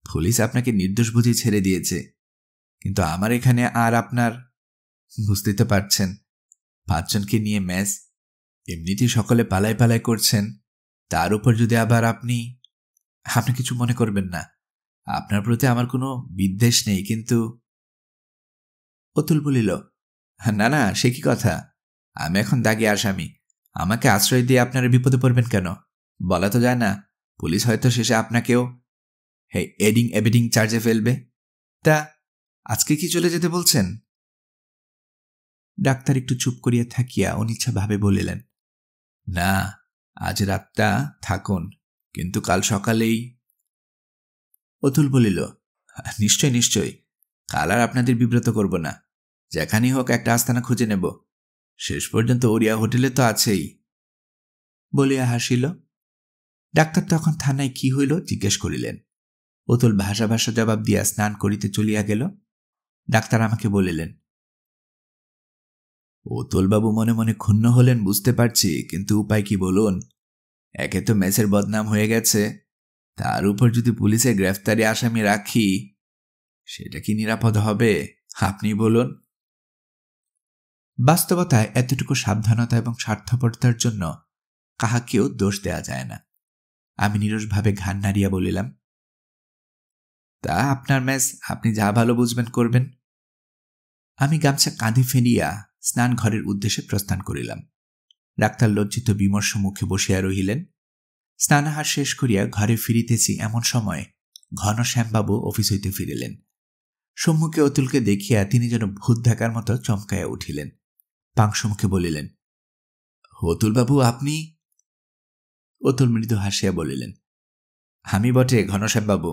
পুলিশ আপনাকে নির্দোষ বুঝে ছেড়ে দিয়েছে। কিন্তু আমার এখানে আর আপনার, বুঝতে তো পারছেন, ৫ জনকে নিয়ে ম্যাচ, এমনিতেই সকলে পালায় পালায় করছেন, তার উপর যদি আবার আপনি কিছু মনে করবেন না, আপনার প্রতি আমার কোনো বিদ্বেষ নেই, কিন্তু। অতুল বলিল, না না, সে কি কথা, আমি এখন দাগি আসামি। আমাকে আশ্রয় দিয়ে আপনারা বিপদে পড়বেন কেন? বলা তো যায় না, পুলিশ হয়তো শেষে আপনাকেও এডিং এবেডিং চার্জে ফেলবে। তা আজকে কি চলে যেতে বলছেন? ডাক্তার একটু চুপ করিয়া থাকিয়া অনিচ্ছাভাবে বলিলেন, না, আজ রাতটা থাকুন, কিন্তু কাল সকালেই। অতুল বলিল, নিশ্চয় নিশ্চয়, কাল আর আপনাদের বিব্রত করব না। যেখানেই হোক একটা আস্তানা খুঁজে নেব। শেষ পর্যন্ত ওরিয়া হোটেলে তো আছেই। বলিয়া হাসিল। ডাক্তার তখন থানায় কি হইল জিজ্ঞেস করিলেন। অতুল ভাষা ভাষা জবাব দিয়া স্নান করিতে চলিয়া গেল। ডাক্তার আমাকে বলিলেন, অতুলবাবু মনে মনে ক্ষুণ্ণ হলেন বুঝতে পারছি, কিন্তু উপায় কি বলুন? একে তো মেসের বদনাম হয়ে গেছে, তার উপর যদি পুলিশের গ্রেফতারি আসামি রাখি, সেটা কি নিরাপদ হবে আপনি বলুন? বাস্তবতায় এতটুকু সাবধানতা এবং স্বার্থপরতার জন্য কাহাকেও দোষ দেয়া যায় না। আমি নিরসভাবে ঘাড় নাড়িয়া বলিলাম, তা আপনার ম্যাস, আপনি যা ভালো বুঝবেন করবেন। আমি গামছা কাঁধে ফেলিয়া স্নান ঘরের উদ্দেশ্যে প্রস্থান করিলাম। ডাক্তার লজ্জিত বিমর্ষ মুখে বসিয়া রহিলেন। স্নানাহার শেষ করিয়া ঘরে ফিরিতেছি এমন সময় ঘনশ্যামবাবু অফিস হইতে ফিরিলেন। সম্মুখে অতুলকে দেখিয়া তিনি যেন ভূত দেখার মতো চমকাইয়া উঠিলেন। পাংশুমুখে বলিলেন, অতুলবাবু, আপনি? অতুল মৃদু হাসিয়া বলিলেন, আমি বটে ঘনশ্যামবাবু,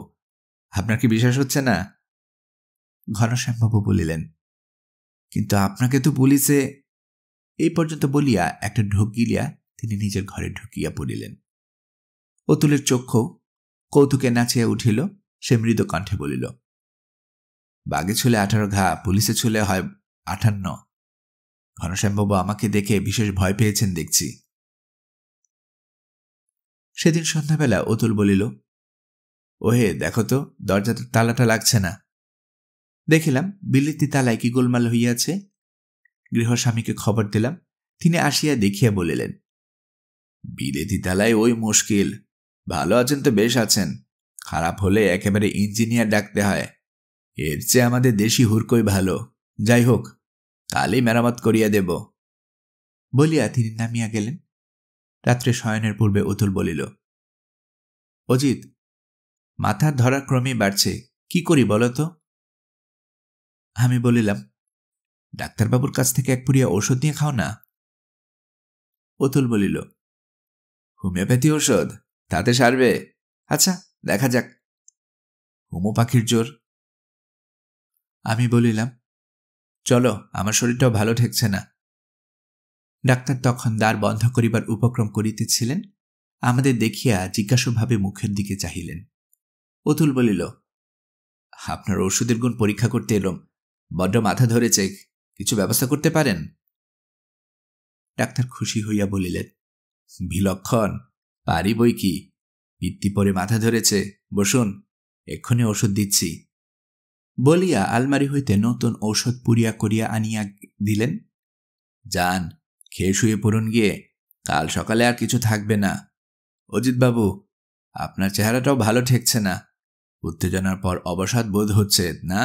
আপনার কি বিশ্বাস হচ্ছে না? ঘনশ্যামবাবু বলিলেন, কিন্তু আপনাকে তো পুলিশে। এই পর্যন্ত বলিয়া একটা ঢোক গিলিয়া তিনি নিজের ঘরে ঢুকিয়া পড়িলেন। অতুলের চক্ষু কৌতুকে নাচিয়া উঠিল। সে মৃদু কণ্ঠে বলিল, বাগে ছুলে 18 ঘা, পুলিশে ছুলে হয় 58। ঘনশ্যামবাবু আমাকে দেখে বিশেষ ভয় পেয়েছেন দেখছি। সেদিন সন্ধ্যাবেলা অতুল বলিল, ওহে দেখো তো, দরজাটা তালাটা লাগছে না। দেখিলাম বিলিতি তালায় কি গোলমাল হইয়াছে। গৃহস্বামীকে খবর দিলাম। তিনি আসিয়া দেখিয়া বলিলেন, বিলেতি তালায় ওই মুশকিল। ভালো আছেন তো বেশ আছেন, খারাপ হলে একেবারে ইঞ্জিনিয়ার ডাকতে হয়। এর চেয়ে আমাদের দেশি হুড়কই ভালো। যাই হোক, কালই মেরামত করিয়া দেব। বলিয়া তিনি নামিয়া গেলেন। রাত্রে শয়নের পূর্বে অতুল বলিল, অজিত, মাথার ধরা ক্রমেই বাড়ছে, কি করি বলো তো? আমি বলিলাম, ডাক্তারবাবুর কাছ থেকে এক পুরিয়া ঔষধ নিয়ে খাও না। অতুল বলিল, হোমিওপ্যাথি ঔষধ, তাতে সারবে? আচ্ছা, দেখা যাক। হোমো পাখির জোর। আমি বলিলাম, চলো, আমার শরীরটাও ভালো ঠেকছে না। ডাক্তার তখন দ্বার বন্ধ করিবার উপক্রম করিতেছিলেন। আমাদের দেখিয়া জিজ্ঞাসুভাবে মুখের দিকে চাহিলেন। অতুল বলিল, আপনার ওষুধের গুণ পরীক্ষা করতে এলাম। বড্ড মাথা ধরেছে, কিছু ব্যবস্থা করতে পারেন? ডাক্তার খুশি হইয়া বলিলেন, বিলক্ষণ, পারি বই কি। পিত্তি পরে মাথা ধরেছে, বসুন, এক্ষুনি ওষুধ দিচ্ছি। বলিয়া আলমারি হইতে নতুন ঔষধ পুরিয়া করিয়া আনিয়া দিলেন। যান, খেয়ে শুয়ে পড়ুন গিয়ে, কাল সকালে আর কিছু থাকবে না। অজিতবাবু, আপনার চেহারাটাও ভালো ঠেকছে না। উত্তেজনার পর অবসাদ বোধ হচ্ছে না?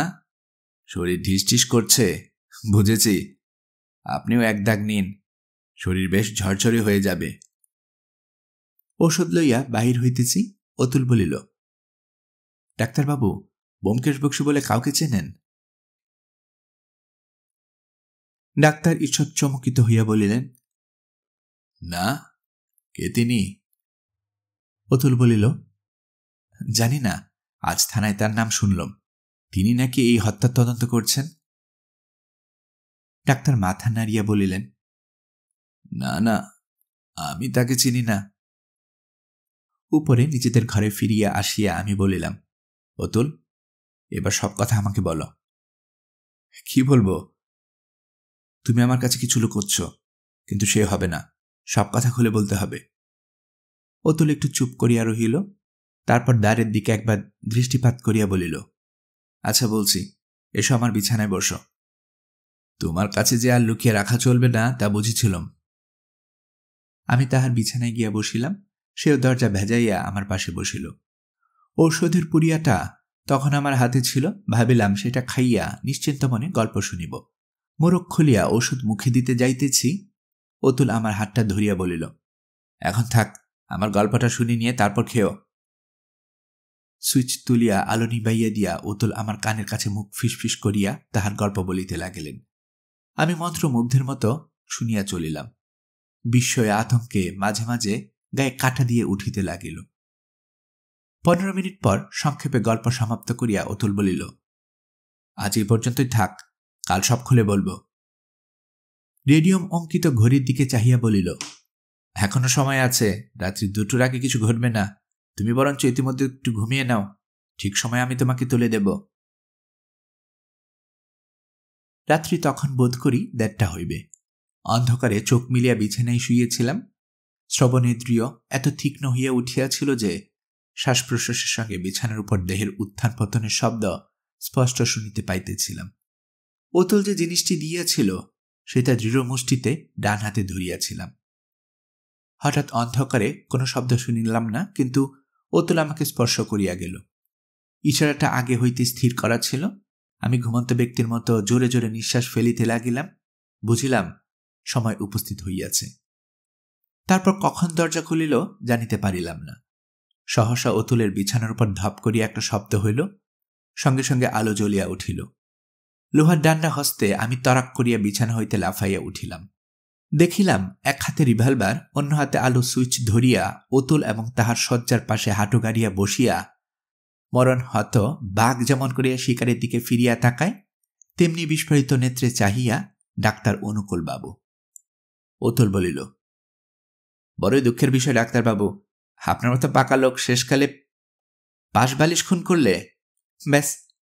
শরীর ঢিস করছে, বুঝেছি। আপনিও এক দাগ নিন, শরীর বেশ ঝরঝরে হয়ে যাবে। ওষুধ লইয়া বাহির হইতেছি। অতুল বলিল, ডাক্তারবাবু, ব্যোমকেশ বক্সী বলে কাউকে চেনেন? ডাক্তার ঈষৎ চমকিত হইয়া বলিলেন, না, কে তিনি? অতুল বলিল, জানি না, আজ থানায় তার নাম শুনলাম। তিনি নাকি এই হত্যার তদন্ত করছেন। ডাক্তার মাথা নাড়িয়া বলিলেন, না না, আমি তাকে চিনি না। উপরে নিজেদের ঘরে ফিরিয়া আসিয়া আমি বলিলাম, অতুল, এবার সব কথা আমাকে বলো। কি বলবো? তুমি আমার কাছে কিছু লুকোচ্ছ, কিন্তু সে হবে না, সব কথা খুলে বলতে হবে। অতুল একটু চুপ করিয়া রহিল। তারপর দ্বারের দিকে একবার দৃষ্টিপাত করিয়া বলিল, আচ্ছা বলছি, এসো আমার বিছানায় বসো। তোমার কাছে যে আর লুকিয়ে রাখা চলবে না তা বুঝেছিলাম। আমি তাহার বিছানায় গিয়া বসিলাম। সেও দরজা ভেজাইয়া আমার পাশে বসিল। ঔষধের পুরিয়াটা তখন আমার হাতে ছিল। ভাবিলাম সেটা খাইয়া নিশ্চিন্ত মনে গল্প শুনিব। মোরগ খুলিয়া ঔষধ মুখে দিতে যাইতেছি, অতুল আমার হাতটা ধরিয়া বলিল, এখন থাক, আমার গল্পটা শুনি নিয়ে তারপর খেও। সুইচ তুলিয়া আলো নিবাইয়া দিয়া অতুল আমার কানের কাছে মুখ ফিসফিস করিয়া তাহার গল্প বলিতে লাগিলেন। আমি মন্ত্রমুগ্ধের মতো শুনিয়া চলিলাম। বিস্ময়ে আতঙ্কে মাঝে মাঝে গায়ে কাঁটা দিয়ে উঠিতে লাগিল। 15 মিনিট পর সংক্ষেপে গল্প সমাপ্ত করিয়া অতুল বলিল, আজ এই পর্যন্তই থাক, কাল সব খুলে বলবো। রেডিয়াম অঙ্কিত ঘড়ির দিকে চাহিয়া বলিল, এখনো সময় আছে, রাত্রি 2টোর আগে কিছু ঘটবে না। তুমি বরঞ্চ ইতিমধ্যে একটু ঘুমিয়ে নাও, ঠিক সময় আমি তোমাকে তুলে দেব। রাত্রি তখন বোধ করি 1:30 হইবে। অন্ধকারে চোখ মিলিয়া বিছানায় শুইয়েছিলাম। শ্রবণেন্দ্রিয় এত তীক্ষ্ণ হইয়া উঠিয়াছিল যে শ্বাস প্রশ্বাসের সঙ্গে বিছানার উপর দেহের উত্থান পতনের শব্দ স্পষ্ট শুনিতে পাইতেছিলাম। অতুল যে জিনিসটি দিয়াছিল সেটা দৃঢ় মুষ্টিতে ডান হাতে ধরিয়াছিলাম। হঠাৎ অন্ধকারে কোনো শব্দ শুনিলাম না, কিন্তু অতুল আমাকে স্পর্শ করিয়া গেল। ইশারাটা আগে হইতে স্থির করা ছিল। আমি ঘুমন্ত ব্যক্তির মতো জোরে জোরে নিঃশ্বাস ফেলিতে লাগিলাম। বুঝিলাম সময় উপস্থিত হইয়াছে। তারপর কখন দরজা খুলিল জানিতে পারিলাম না। সহসা অতুলের বিছানার উপর ধপ করিয়া একটা শব্দ হইল। সঙ্গে সঙ্গে আলো জ্বলিয়া উঠিল। লোহার ডান্ডা হস্তে আমি তরাক করিয়া বিছানা হইতে লাফাইয়া উঠিলাম। দেখিলাম এক হাতে রিভলভার, অন্য হাতে আলো সুইচ ধরিয়া অতুল এবং তাহার শয্যার পাশে হাঁটু গাড়িয়া বসিয়া মরণ হত বাঘ যেমন করিয়া শিকারের দিকে ফিরিয়া তাকায়, তেমনি বিস্ফারিত নেত্রে চাহিয়া ডাক্তার অনুকূল বাবু। অতুল বলিল, বড়ই দুঃখের বিষয় ডাক্তারবাবু, আপনার মতো পাকা লোক শেষকালে পাশ বালিশ খুন করলে ব্যাস,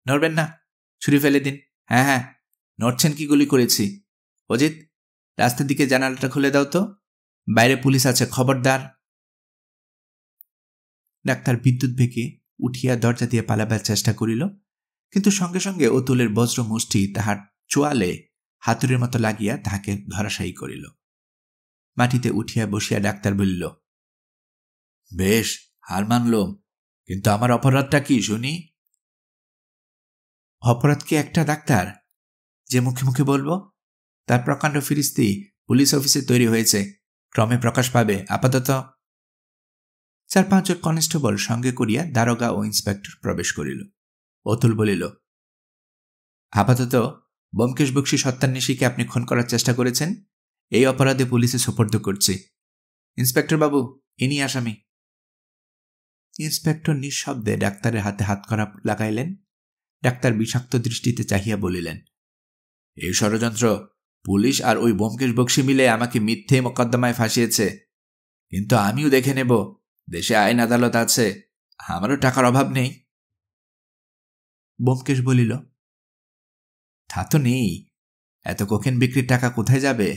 নড়বেন না, ছুরি ফেলে দিন। হ্যাঁ হ্যাঁ, নড়ছেন কি? গুলি করেছি। অজিত, রাস্তার দিকে জানালাটা খুলে দাও তো, বাইরে পুলিশ আছে, খবরদার। ডাক্তার বিদ্যুৎ বেগে উঠিয়া দরজা দিয়ে পালাবার চেষ্টা করিল, কিন্তু সঙ্গে সঙ্গে অতুলের বজ্র মুষ্টি তাহার চোয়ালে হাতুড়ির মতো লাগিয়া তাহাকে ধরাশায়ী করিল। মাটিতে উঠিয়া বসিয়া ডাক্তার বলিল, বেশ, হার মানলুম, কিন্তু আমার অপরাধটা কি শুনি? অপরাধ কি একটা ডাক্তার যে মুখে মুখে বলবো? তার প্রকাণ্ড ফিরিস্তি পুলিশ অফিসে তৈরি হয়েছে, ক্রমে প্রকাশ পাবে। আপাতত 4-5 জন কনস্টেবল সঙ্গে করিয়া দারোগা ও ইন্সপেক্টর প্রবেশ করিল। অতুল বলিল, আপাতত ব্যোমকেশ বক্সী সত্যান্বেষীকে আপনি খুন করার চেষ্টা করেছেন, এই অপরাধে পুলিশে সোপর্দ করছি। ইন্সপেক্টর বাবু, ইনি আসামি। ইন্সপেক্টর নিঃশব্দে ডাক্তারের হাতে হাত করা লাগাইলেন। ডাক্তার বিষাক্ত দৃষ্টিতে চাহিয়া বলিলেন, এই ষড়যন্ত্র পুলিশ আর ওই ব্যোমকেশ বক্সী মিলে আমাকে মিথ্যে মোকদ্দমায় ফাঁসিয়েছে, কিন্তু আমিও দেখে নেব, দেশে আইন আদালত আছে, আমারও টাকার অভাব নেই। ব্যোমকেশ বলিল, তা তো নেই, এত কোকেন বিক্রির টাকা কোথায় যাবে?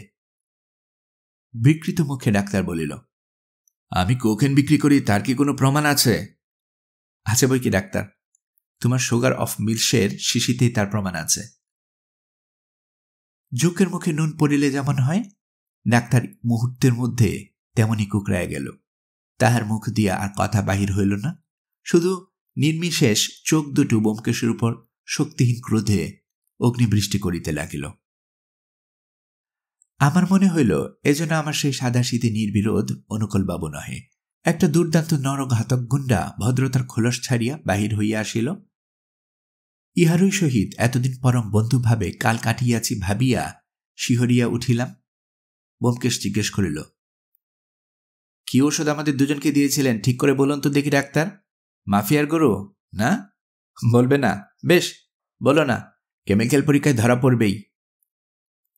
বিকৃত মুখে ডাক্তার বলিল, আমি কোকেন বিক্রি করি তার কি কোনো প্রমাণ আছে? আছে বই কি ডাক্তার, তোমার সুগার অফ মিল্সের শিশিতেই তার প্রমাণ আছে। জোকের মুখে নুন পড়িলে যেমন হয়, ডাক্তার মুহূর্তের মধ্যে তেমনই কুকড়ায় গেল। তাহার মুখ দিয়া আর কথা বাহির হইল না, শুধু নির্বিশেষ চোখ দুটো ব্যোমকেশের উপর শক্তিহীন ক্রোধে অগ্নিবৃষ্টি করিতে লাগিল। আমার মনে হইল এজন্য আমার সেই সাদাসিধে নির্বিরোধ অনুকূলবাবু নহে, একটা দুর্দান্ত নরঘাতক গুন্ডা ভদ্রতার খোলস ছাড়িয়া বাহির হইয়া আসিল। ইহারই সহিত এতদিন পরম বন্ধুভাবে কাল কাটিয়াছি ভাবিয়া শিহরিয়া উঠিলাম। ব্যোমকেশ জিজ্ঞেস করিল, কি ওষুধ আমাদের দুজনকে দিয়েছিলেন ঠিক করে বলুন তো দেখি ডাক্তার? মাফিয়ার গরু না? বলবে না? বেশ, বলো না, কেমিক্যাল পরীক্ষায় ধরা পড়বেই।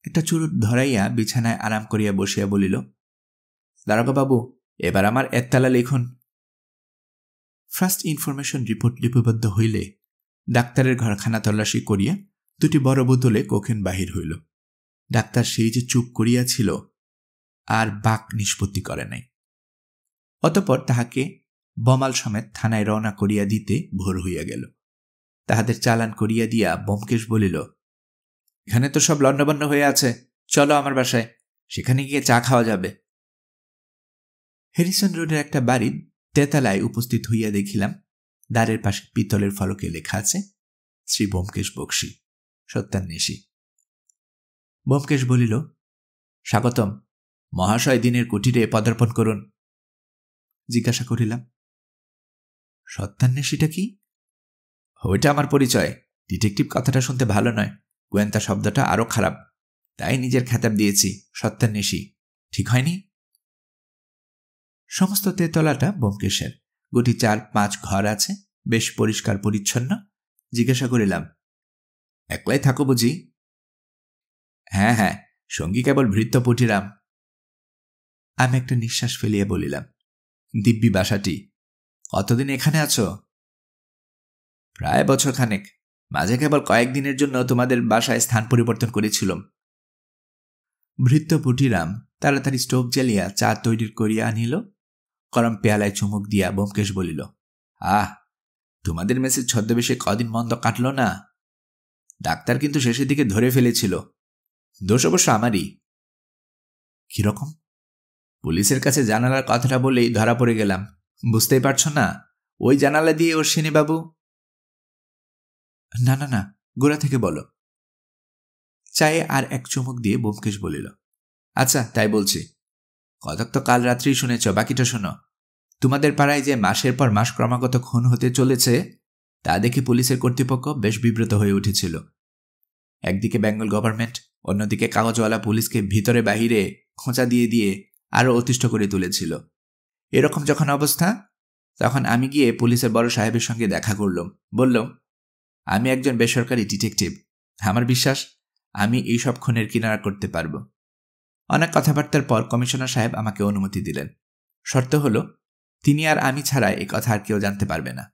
একটা চুরুট ধরাইয়া বিছানায় আরাম করিয়া বসিয়া বলিল, দারোগাবাবু, এবার আমার একতালা লিখুন। ফার্স্ট ইনফরমেশন রিপোর্ট লিপিবদ্ধ হইলে ডাক্তারের ঘরখানা তল্লাশি করিয়া 2টি বড় বোতলে কোকেন বাহির হইল। ডাক্তার সেই যে চুপ করিয়াছিল, আর বাক নিষ্পত্তি করে নাই। অতঃপর তাহাকে বমাল সমেত থানায় রওনা করিয়া দিতে ভোর হইয়া গেল। তাহাদের চালান করিয়া দিয়া ব্যোমকেশ বলিল, এখানে তো সব লণ্ডভণ্ড হয়ে আছে, চলো আমার বাসায়, সেখানে গিয়ে চা খাওয়া যাবে। হ্যারিসন রোডের একটা বাড়ির তেতালায় উপস্থিত হইয়া দেখিলাম দ্বারের পাশে পিতলের ফলকে লেখা আছে, শ্রী ব্যোমকেশ বক্সী, সত্যান্বেষী। ব্যোমকেশ বলিল, স্বাগতম, মহাশয় দিনের কুটিরে পদার্পণ করুন। জিজ্ঞাসা করিলাম, সত্যান্বেষীটা কি? ওইটা আমার পরিচয়। ডিটেকটিভ কথাটা শুনতে ভালো নয়, গোয়েন্দা শব্দটা আরো খারাপ, তাই নিজের খেতাব দিয়েছি সত্যান্বেষী। ঠিক হয়নি? সমস্ত তেতলাটা ব্যোমকেশের, গুটি 4-5 ঘর আছে, বেশ পরিষ্কার পরিচ্ছন্ন। জিজ্ঞাসা করিলাম, একলাই থাকো বুঝি? হ্যাঁ হ্যাঁ, সঙ্গী কেবল ভৃত্য পুটিরাম। আমি একটা নিঃশ্বাস ফেলিয়া বলিলাম, দিব্যি বাসাটি। কতদিন এখানে আছো? প্রায় বছরখানেক, মাঝে কেবল কয়েকদিনের জন্য তোমাদের বাসায় স্থান পরিবর্তন করেছিলাম। ভৃত্য পুটিরাম তাড়াতাড়ি স্টোভ জ্বালিয়া চা তৈরি করিয়া আনিল। গরম পেয়ালায় চুমুক দিয়া ব্যোমকেশ বলিল, আহ, তোমাদের মেসের ছদ্মবেশে কদিন মন্দ কাটল না। ডাক্তার কিন্তু শেষের দিকে ধরে ফেলেছিল, দোষ অবশ্য আমারই। কিরকম? পুলিশের কাছে জানালার কথাটা বলেই ধরা পড়ে গেলাম, বুঝতেই পারছ না? ওই জানালা দিয়ে অশ্বিনীবাবু। না না না, গোড়া থেকে বলো। চায়ে আর এক চুমুক দিয়ে ব্যোমকেশ বলিল, আচ্ছা তাই বলছি। কতক তো কাল রাত্রেই শুনেছ, বাকিটা শোনো। তোমাদের পাড়ায় যে মাসের পর মাস ক্রমাগত খুন হতে চলেছে, তা দেখে পুলিশের কর্তৃপক্ষ বেশ বিব্রত হয়ে উঠেছিল। একদিকে বেঙ্গল গভর্নমেন্ট, অন্যদিকে কাগজওয়ালা পুলিশকে ভিতরে বাহিরে খোঁচা দিয়ে দিয়ে আরও অতিষ্ঠ করে তুলেছিল। এরকম যখন অবস্থা, তখন আমি গিয়ে পুলিশের বড় সাহেবের সঙ্গে দেখা করলাম। বললাম, আমি একজন বেসরকারি ডিটেকটিভ, আমার বিশ্বাস আমি এই সব খুনের কিনারা করতে পারব। অনেক কথাবার্তার পর কমিশনার সাহেব আমাকে অনুমতি দিলেন। শর্ত হলো, তিনি আর আমি ছাড়া এই কথা আর কেউ জানতে পারবে না।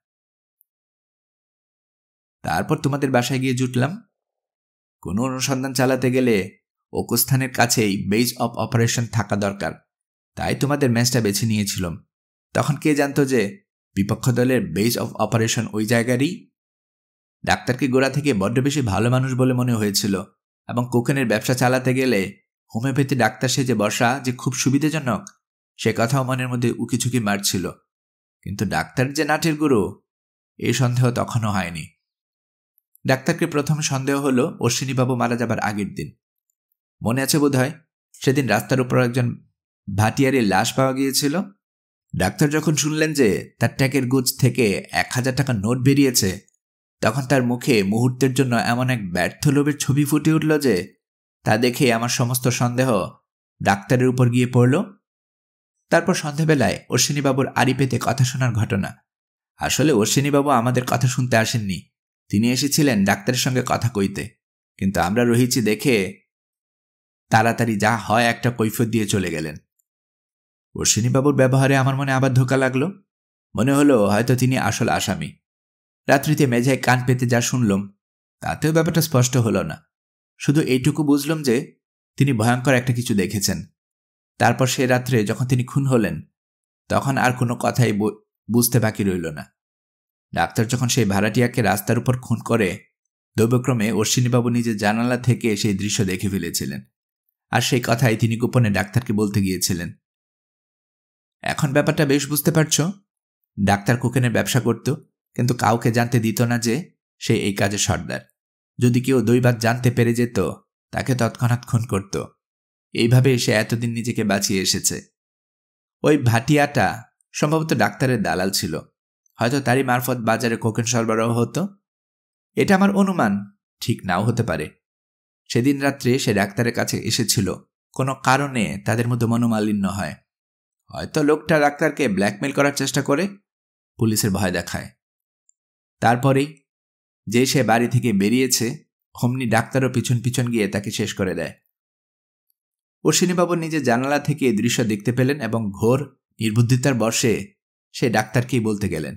তারপর তোমাদের বাসায় গিয়ে জুটলাম। কোনো অনুসন্ধান চালাতে গেলে ওকস্থানের কাছেই বেস অফ অপারেশন থাকা দরকার, তাই তোমাদের ম্যাচটা বেছে নিয়েছিলাম। তখন কে জানতো যে বিপক্ষ দলের বেস অফ অপারেশন ওই জায়গারই? ডাক্তারকে গোড়া থেকে বড্ড বেশি ভালো মানুষ বলে মনে হয়েছিল, এবং কোকেনের ব্যবসা চালাতে গেলে হোমিওপ্যাথি ডাক্তার সেজে বসা যে খুব সুবিধাজনক সে কথাও মনের মধ্যে উকিঝুঁকি মারছিল। কিন্তু ডাক্তার যে নাটের গুরু, এই সন্দেহ তখনও হয়নি। ডাক্তারকে প্রথম সন্দেহ হলো অশ্বিনীবাবু মারা যাবার আগের দিন। মনে আছে বোধহয়, সেদিন রাস্তার উপর একজন ভাটিয়ারির লাশ পাওয়া গিয়েছিল। ডাক্তার যখন শুনলেন যে তার ট্যাকের গুজ থেকে 1000 টাকার নোট বেরিয়েছে, তখন তার মুখে মুহূর্তের জন্য এমন এক ব্যর্থ লোভের ছবি ফুটে উঠল যে তা দেখে আমার সমস্ত সন্দেহ ডাক্তারের উপর গিয়ে পড়ল। তারপর সন্ধ্যাবেলায় অশ্বিনীবাবুর আড়ি পেতে কথা শোনার ঘটনা। আসলে অশ্বিনীবাবু আমাদের কথা শুনতে আসেননি, তিনি এসেছিলেন ডাক্তারের সঙ্গে কথা কইতে। কিন্তু আমরা রহিছি দেখে তাড়াতাড়ি যা হয় একটা কৈফিয়ত দিয়ে চলে গেলেন। অশ্বিনীবাবুর ব্যবহারে আমার মনে আবার ধোকা লাগলো। মনে হলো হয়তো তিনি আসল আসামি। রাত্রিতে মেঝায় কান পেতে যা শুনলাম তাতেও ব্যাপারটা স্পষ্ট হলো না। শুধু এইটুকু বুঝলাম যে তিনি ভয়ঙ্কর একটা কিছু দেখেছেন। তারপর সে রাত্রে যখন তিনি খুন হলেন, তখন আর কোনো কথাই বুঝতে বাকি রইল না। ডাক্তার যখন সেই ভাড়াটিয়াকে রাস্তার উপর খুন করে, দৈবক্রমে অশ্বিনীবাবু নিজের জানালা থেকে সেই দৃশ্য দেখে ফেলেছিলেন, আর সেই কথাই তিনি গোপনে ডাক্তারকে বলতে গিয়েছিলেন। এখন ব্যাপারটা বেশ বুঝতে পারছ। ডাক্তার কোকেনের ব্যবসা করত, কিন্তু কাউকে জানতে দিত না যে সে এই কাজে সর্দার। যদি কেউ দৈবাত জানতে পেরে যেত, তাকে তৎক্ষণাৎ খুন করত। এইভাবে সে এতদিন নিজেকে বাঁচিয়ে এসেছে। ওই ভাটিয়াটা সম্ভবত ডাক্তারের দালাল ছিল, হয়তো তারই মারফত বাজারে কোকেন সরবরাহ হতো। এটা আমার অনুমান, ঠিক নাও হতে পারে। সেদিন রাত্রে সে ডাক্তারের কাছে এসেছিল, কোনো কারণে তাদের মধ্যে মনোমালিন্য হয়। হয়তো লোকটা ডাক্তারকে ব্ল্যাকমেল করার চেষ্টা করে, পুলিশের ভয় দেখায়। তারপরেই যে সে বাড়ি থেকে বেরিয়েছে, অমনি ডাক্তারও পিছন পিছন গিয়ে তাকে শেষ করে দেয়। অশ্বিনীবাবু নিজের জানালা থেকে এই দৃশ্য দেখতে পেলেন এবং ঘোর নির্বুদ্ধিতার বর্ষে সে ডাক্তারকেই বলতে গেলেন।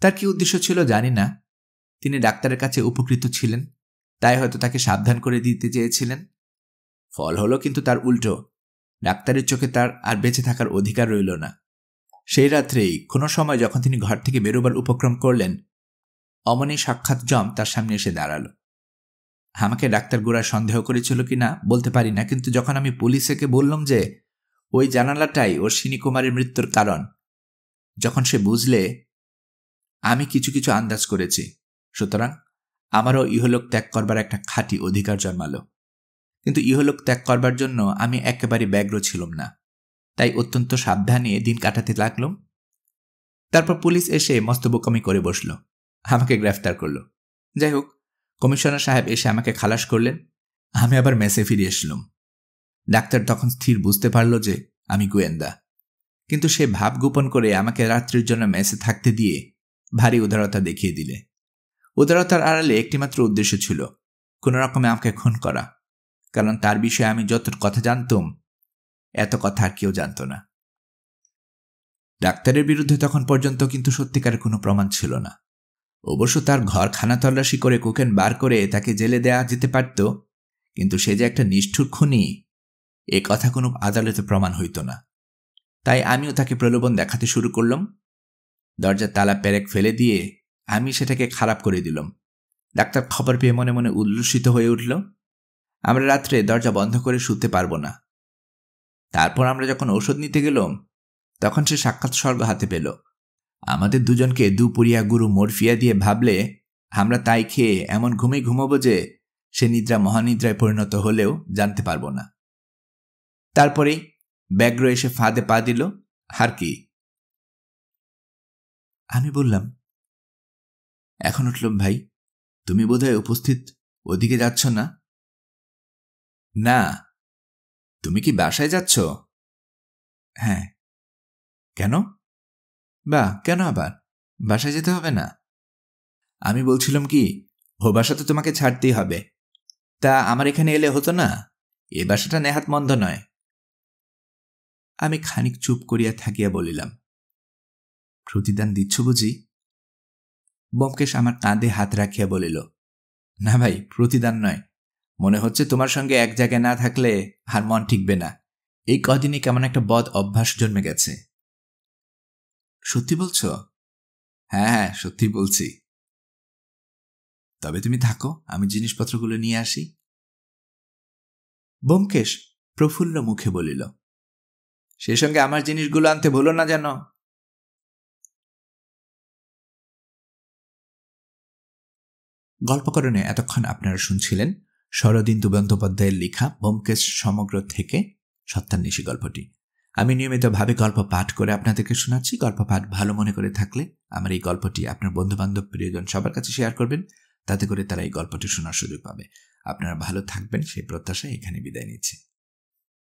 তার কি উদ্দেশ্য ছিল জানি না। তিনি ডাক্তারের কাছে উপকৃত ছিলেন, তাই হয়তো তাকে সাবধান করে দিতে চেয়েছিলেন। ফল হলো কিন্তু তার উল্টো। ডাক্তারের চোখে তার আর বেঁচে থাকার অধিকার রইল না। সেই রাত্রেই কোনো সময় যখন তিনি ঘর থেকে বেরোবার উপক্রম করলেন, অমনি সাক্ষাৎ জম তার সামনে এসে দাঁড়াল। আমাকে ডাক্তার গোড়া সন্দেহ করেছিল কিনা বলতে পারি না, কিন্তু যখন আমি পুলিশকে বললাম যে ওই জানালাটাই অশ্বিনী কুমারের মৃত্যুর কারণ, যখন সে বুঝলে আমি কিছু কিছু আন্দাজ করেছি, সুতরাং আমারও ইহলোক ত্যাগ করবার একটা খাঁটি অধিকার জন্মালো। কিন্তু ইহলোক ত্যাগ করবার জন্য আমি একেবারে ব্যগ্র ছিলাম না, তাই অত্যন্ত সাবধানে দিন কাটাতে লাগলাম। তারপর পুলিশ এসে মস্ত বোকামি করে বসল, আমাকে গ্রেফতার করল। যাই হোক, কমিশনার সাহেব এসে আমাকে খালাস করলেন। আমি আবার মেসে ফিরে এসলাম। ডাক্তার তখন স্থির বুঝতে পারল যে আমি গোয়েন্দা, কিন্তু সে ভাব গোপন করে আমাকে রাত্রির জন্য মেসে থাকতে দিয়ে ভারী উদারতা দেখিয়ে দিলে। উদারতার আড়ালে একটিমাত্র উদ্দেশ্য ছিল, কোনো রকমে আমাকে খুন করা, কারণ তার বিষয়ে আমি যত কথা জানতাম এত কথা আর কেউ জানত না। ডাক্তারের বিরুদ্ধে তখন পর্যন্ত কিন্তু সত্যিকারের কোনো প্রমাণ ছিল না। অবশ্য তার ঘর খানা তল্লাশি করে কোকেন বার করে তাকে জেলে দেয়া যেতে পারত, কিন্তু সে যে একটা নিষ্ঠুর খুনি এ কথা কোনো আদালতে প্রমাণ হইত না। তাই আমিও তাকে প্রলোভন দেখাতে শুরু করলাম। দরজার তালা পেরেক ফেলে দিয়ে আমি সেটাকে খারাপ করে দিলাম। ডাক্তার খবর পেয়ে মনে মনে উল্লসিত হয়ে উঠল। আমরা রাত্রে দরজা বন্ধ করে শুতে পারবো না। তারপর আমরা যখন ঔষধ নিতে গেলাম, তখন সে সাক্ষাৎ স্বর্গ হাতে পেল। আমাদের দুজনকে দুপুরিয়া গুরু মরফিয়া দিয়ে ভাবলে আমরা তাই খেয়ে এমন ঘুমাবো যে সে নিদ্রা মহানিদ্রায় পরিণত হলেও জানতে পারবো না। তারপরেই ব্যগ্র এসে ফাঁদে পা দিল। আর কি? আমি বললাম, এখন উঠলাম ভাই, তুমি বোধহয় উপস্থিত ওদিকে যাচ্ছ না? না। তুমি কি বাসায় যাচ্ছ? হ্যাঁ। কেন? বা কেন আবার? বাসায় যেতে হবে না? আমি বলছিলাম কি, ও বাসা তো তোমাকে ছাড়তেই হবে, তা আমার এখানে এলে হতো না? এ বাসাটা নেহাত মন্দ নয়। আমি খানিক চুপ করিয়া থাকিয়া বলিলাম, প্রতিদান দিচ্ছ বুঝি? ব্যোমকেশ আমার কাঁধে হাত রাখিয়া বলিল, না ভাই, প্রতিদান নয়। মনে হচ্ছে তোমার সঙ্গে এক জায়গায় না থাকলে আর মন ঠিকবে না। এই কদিনে কেমন একটা বদ অভ্যাস জন্মে গেছে। সত্যি বলছ? হ্যাঁ, সত্যি বলছি। তবে তুমি থাকো, আমি জিনিসপত্রগুলো নিয়ে আসি। ব্যোমকেশ প্রফুল্ল মুখে বলিল, সে সঙ্গে আমার জিনিসগুলো আনতে ভুলো না যেন। গল্পকরণে এতক্ষণ আপনারা শুনছিলেন শরদিন্দু বন্দ্যোপাধ্যায়ের লেখা ব্যোমকেশ সমগ্র থেকে সত্যান্বেষী গল্পটি। আমি নিয়মিতভাবে গল্প পাঠ করে আপনাদেরকে শোনাচ্ছি। গল্প পাঠ ভালো মনে করে থাকলে আমার এই গল্পটি আপনার বন্ধুবান্ধব, প্রিয়জন সবার কাছে শেয়ার করবেন, তাতে করে তারা এই গল্পটি শোনার সুযোগ পাবে। আপনারা ভালো থাকবেন সেই প্রত্যাশায় এখানে বিদায় নিচ্ছি।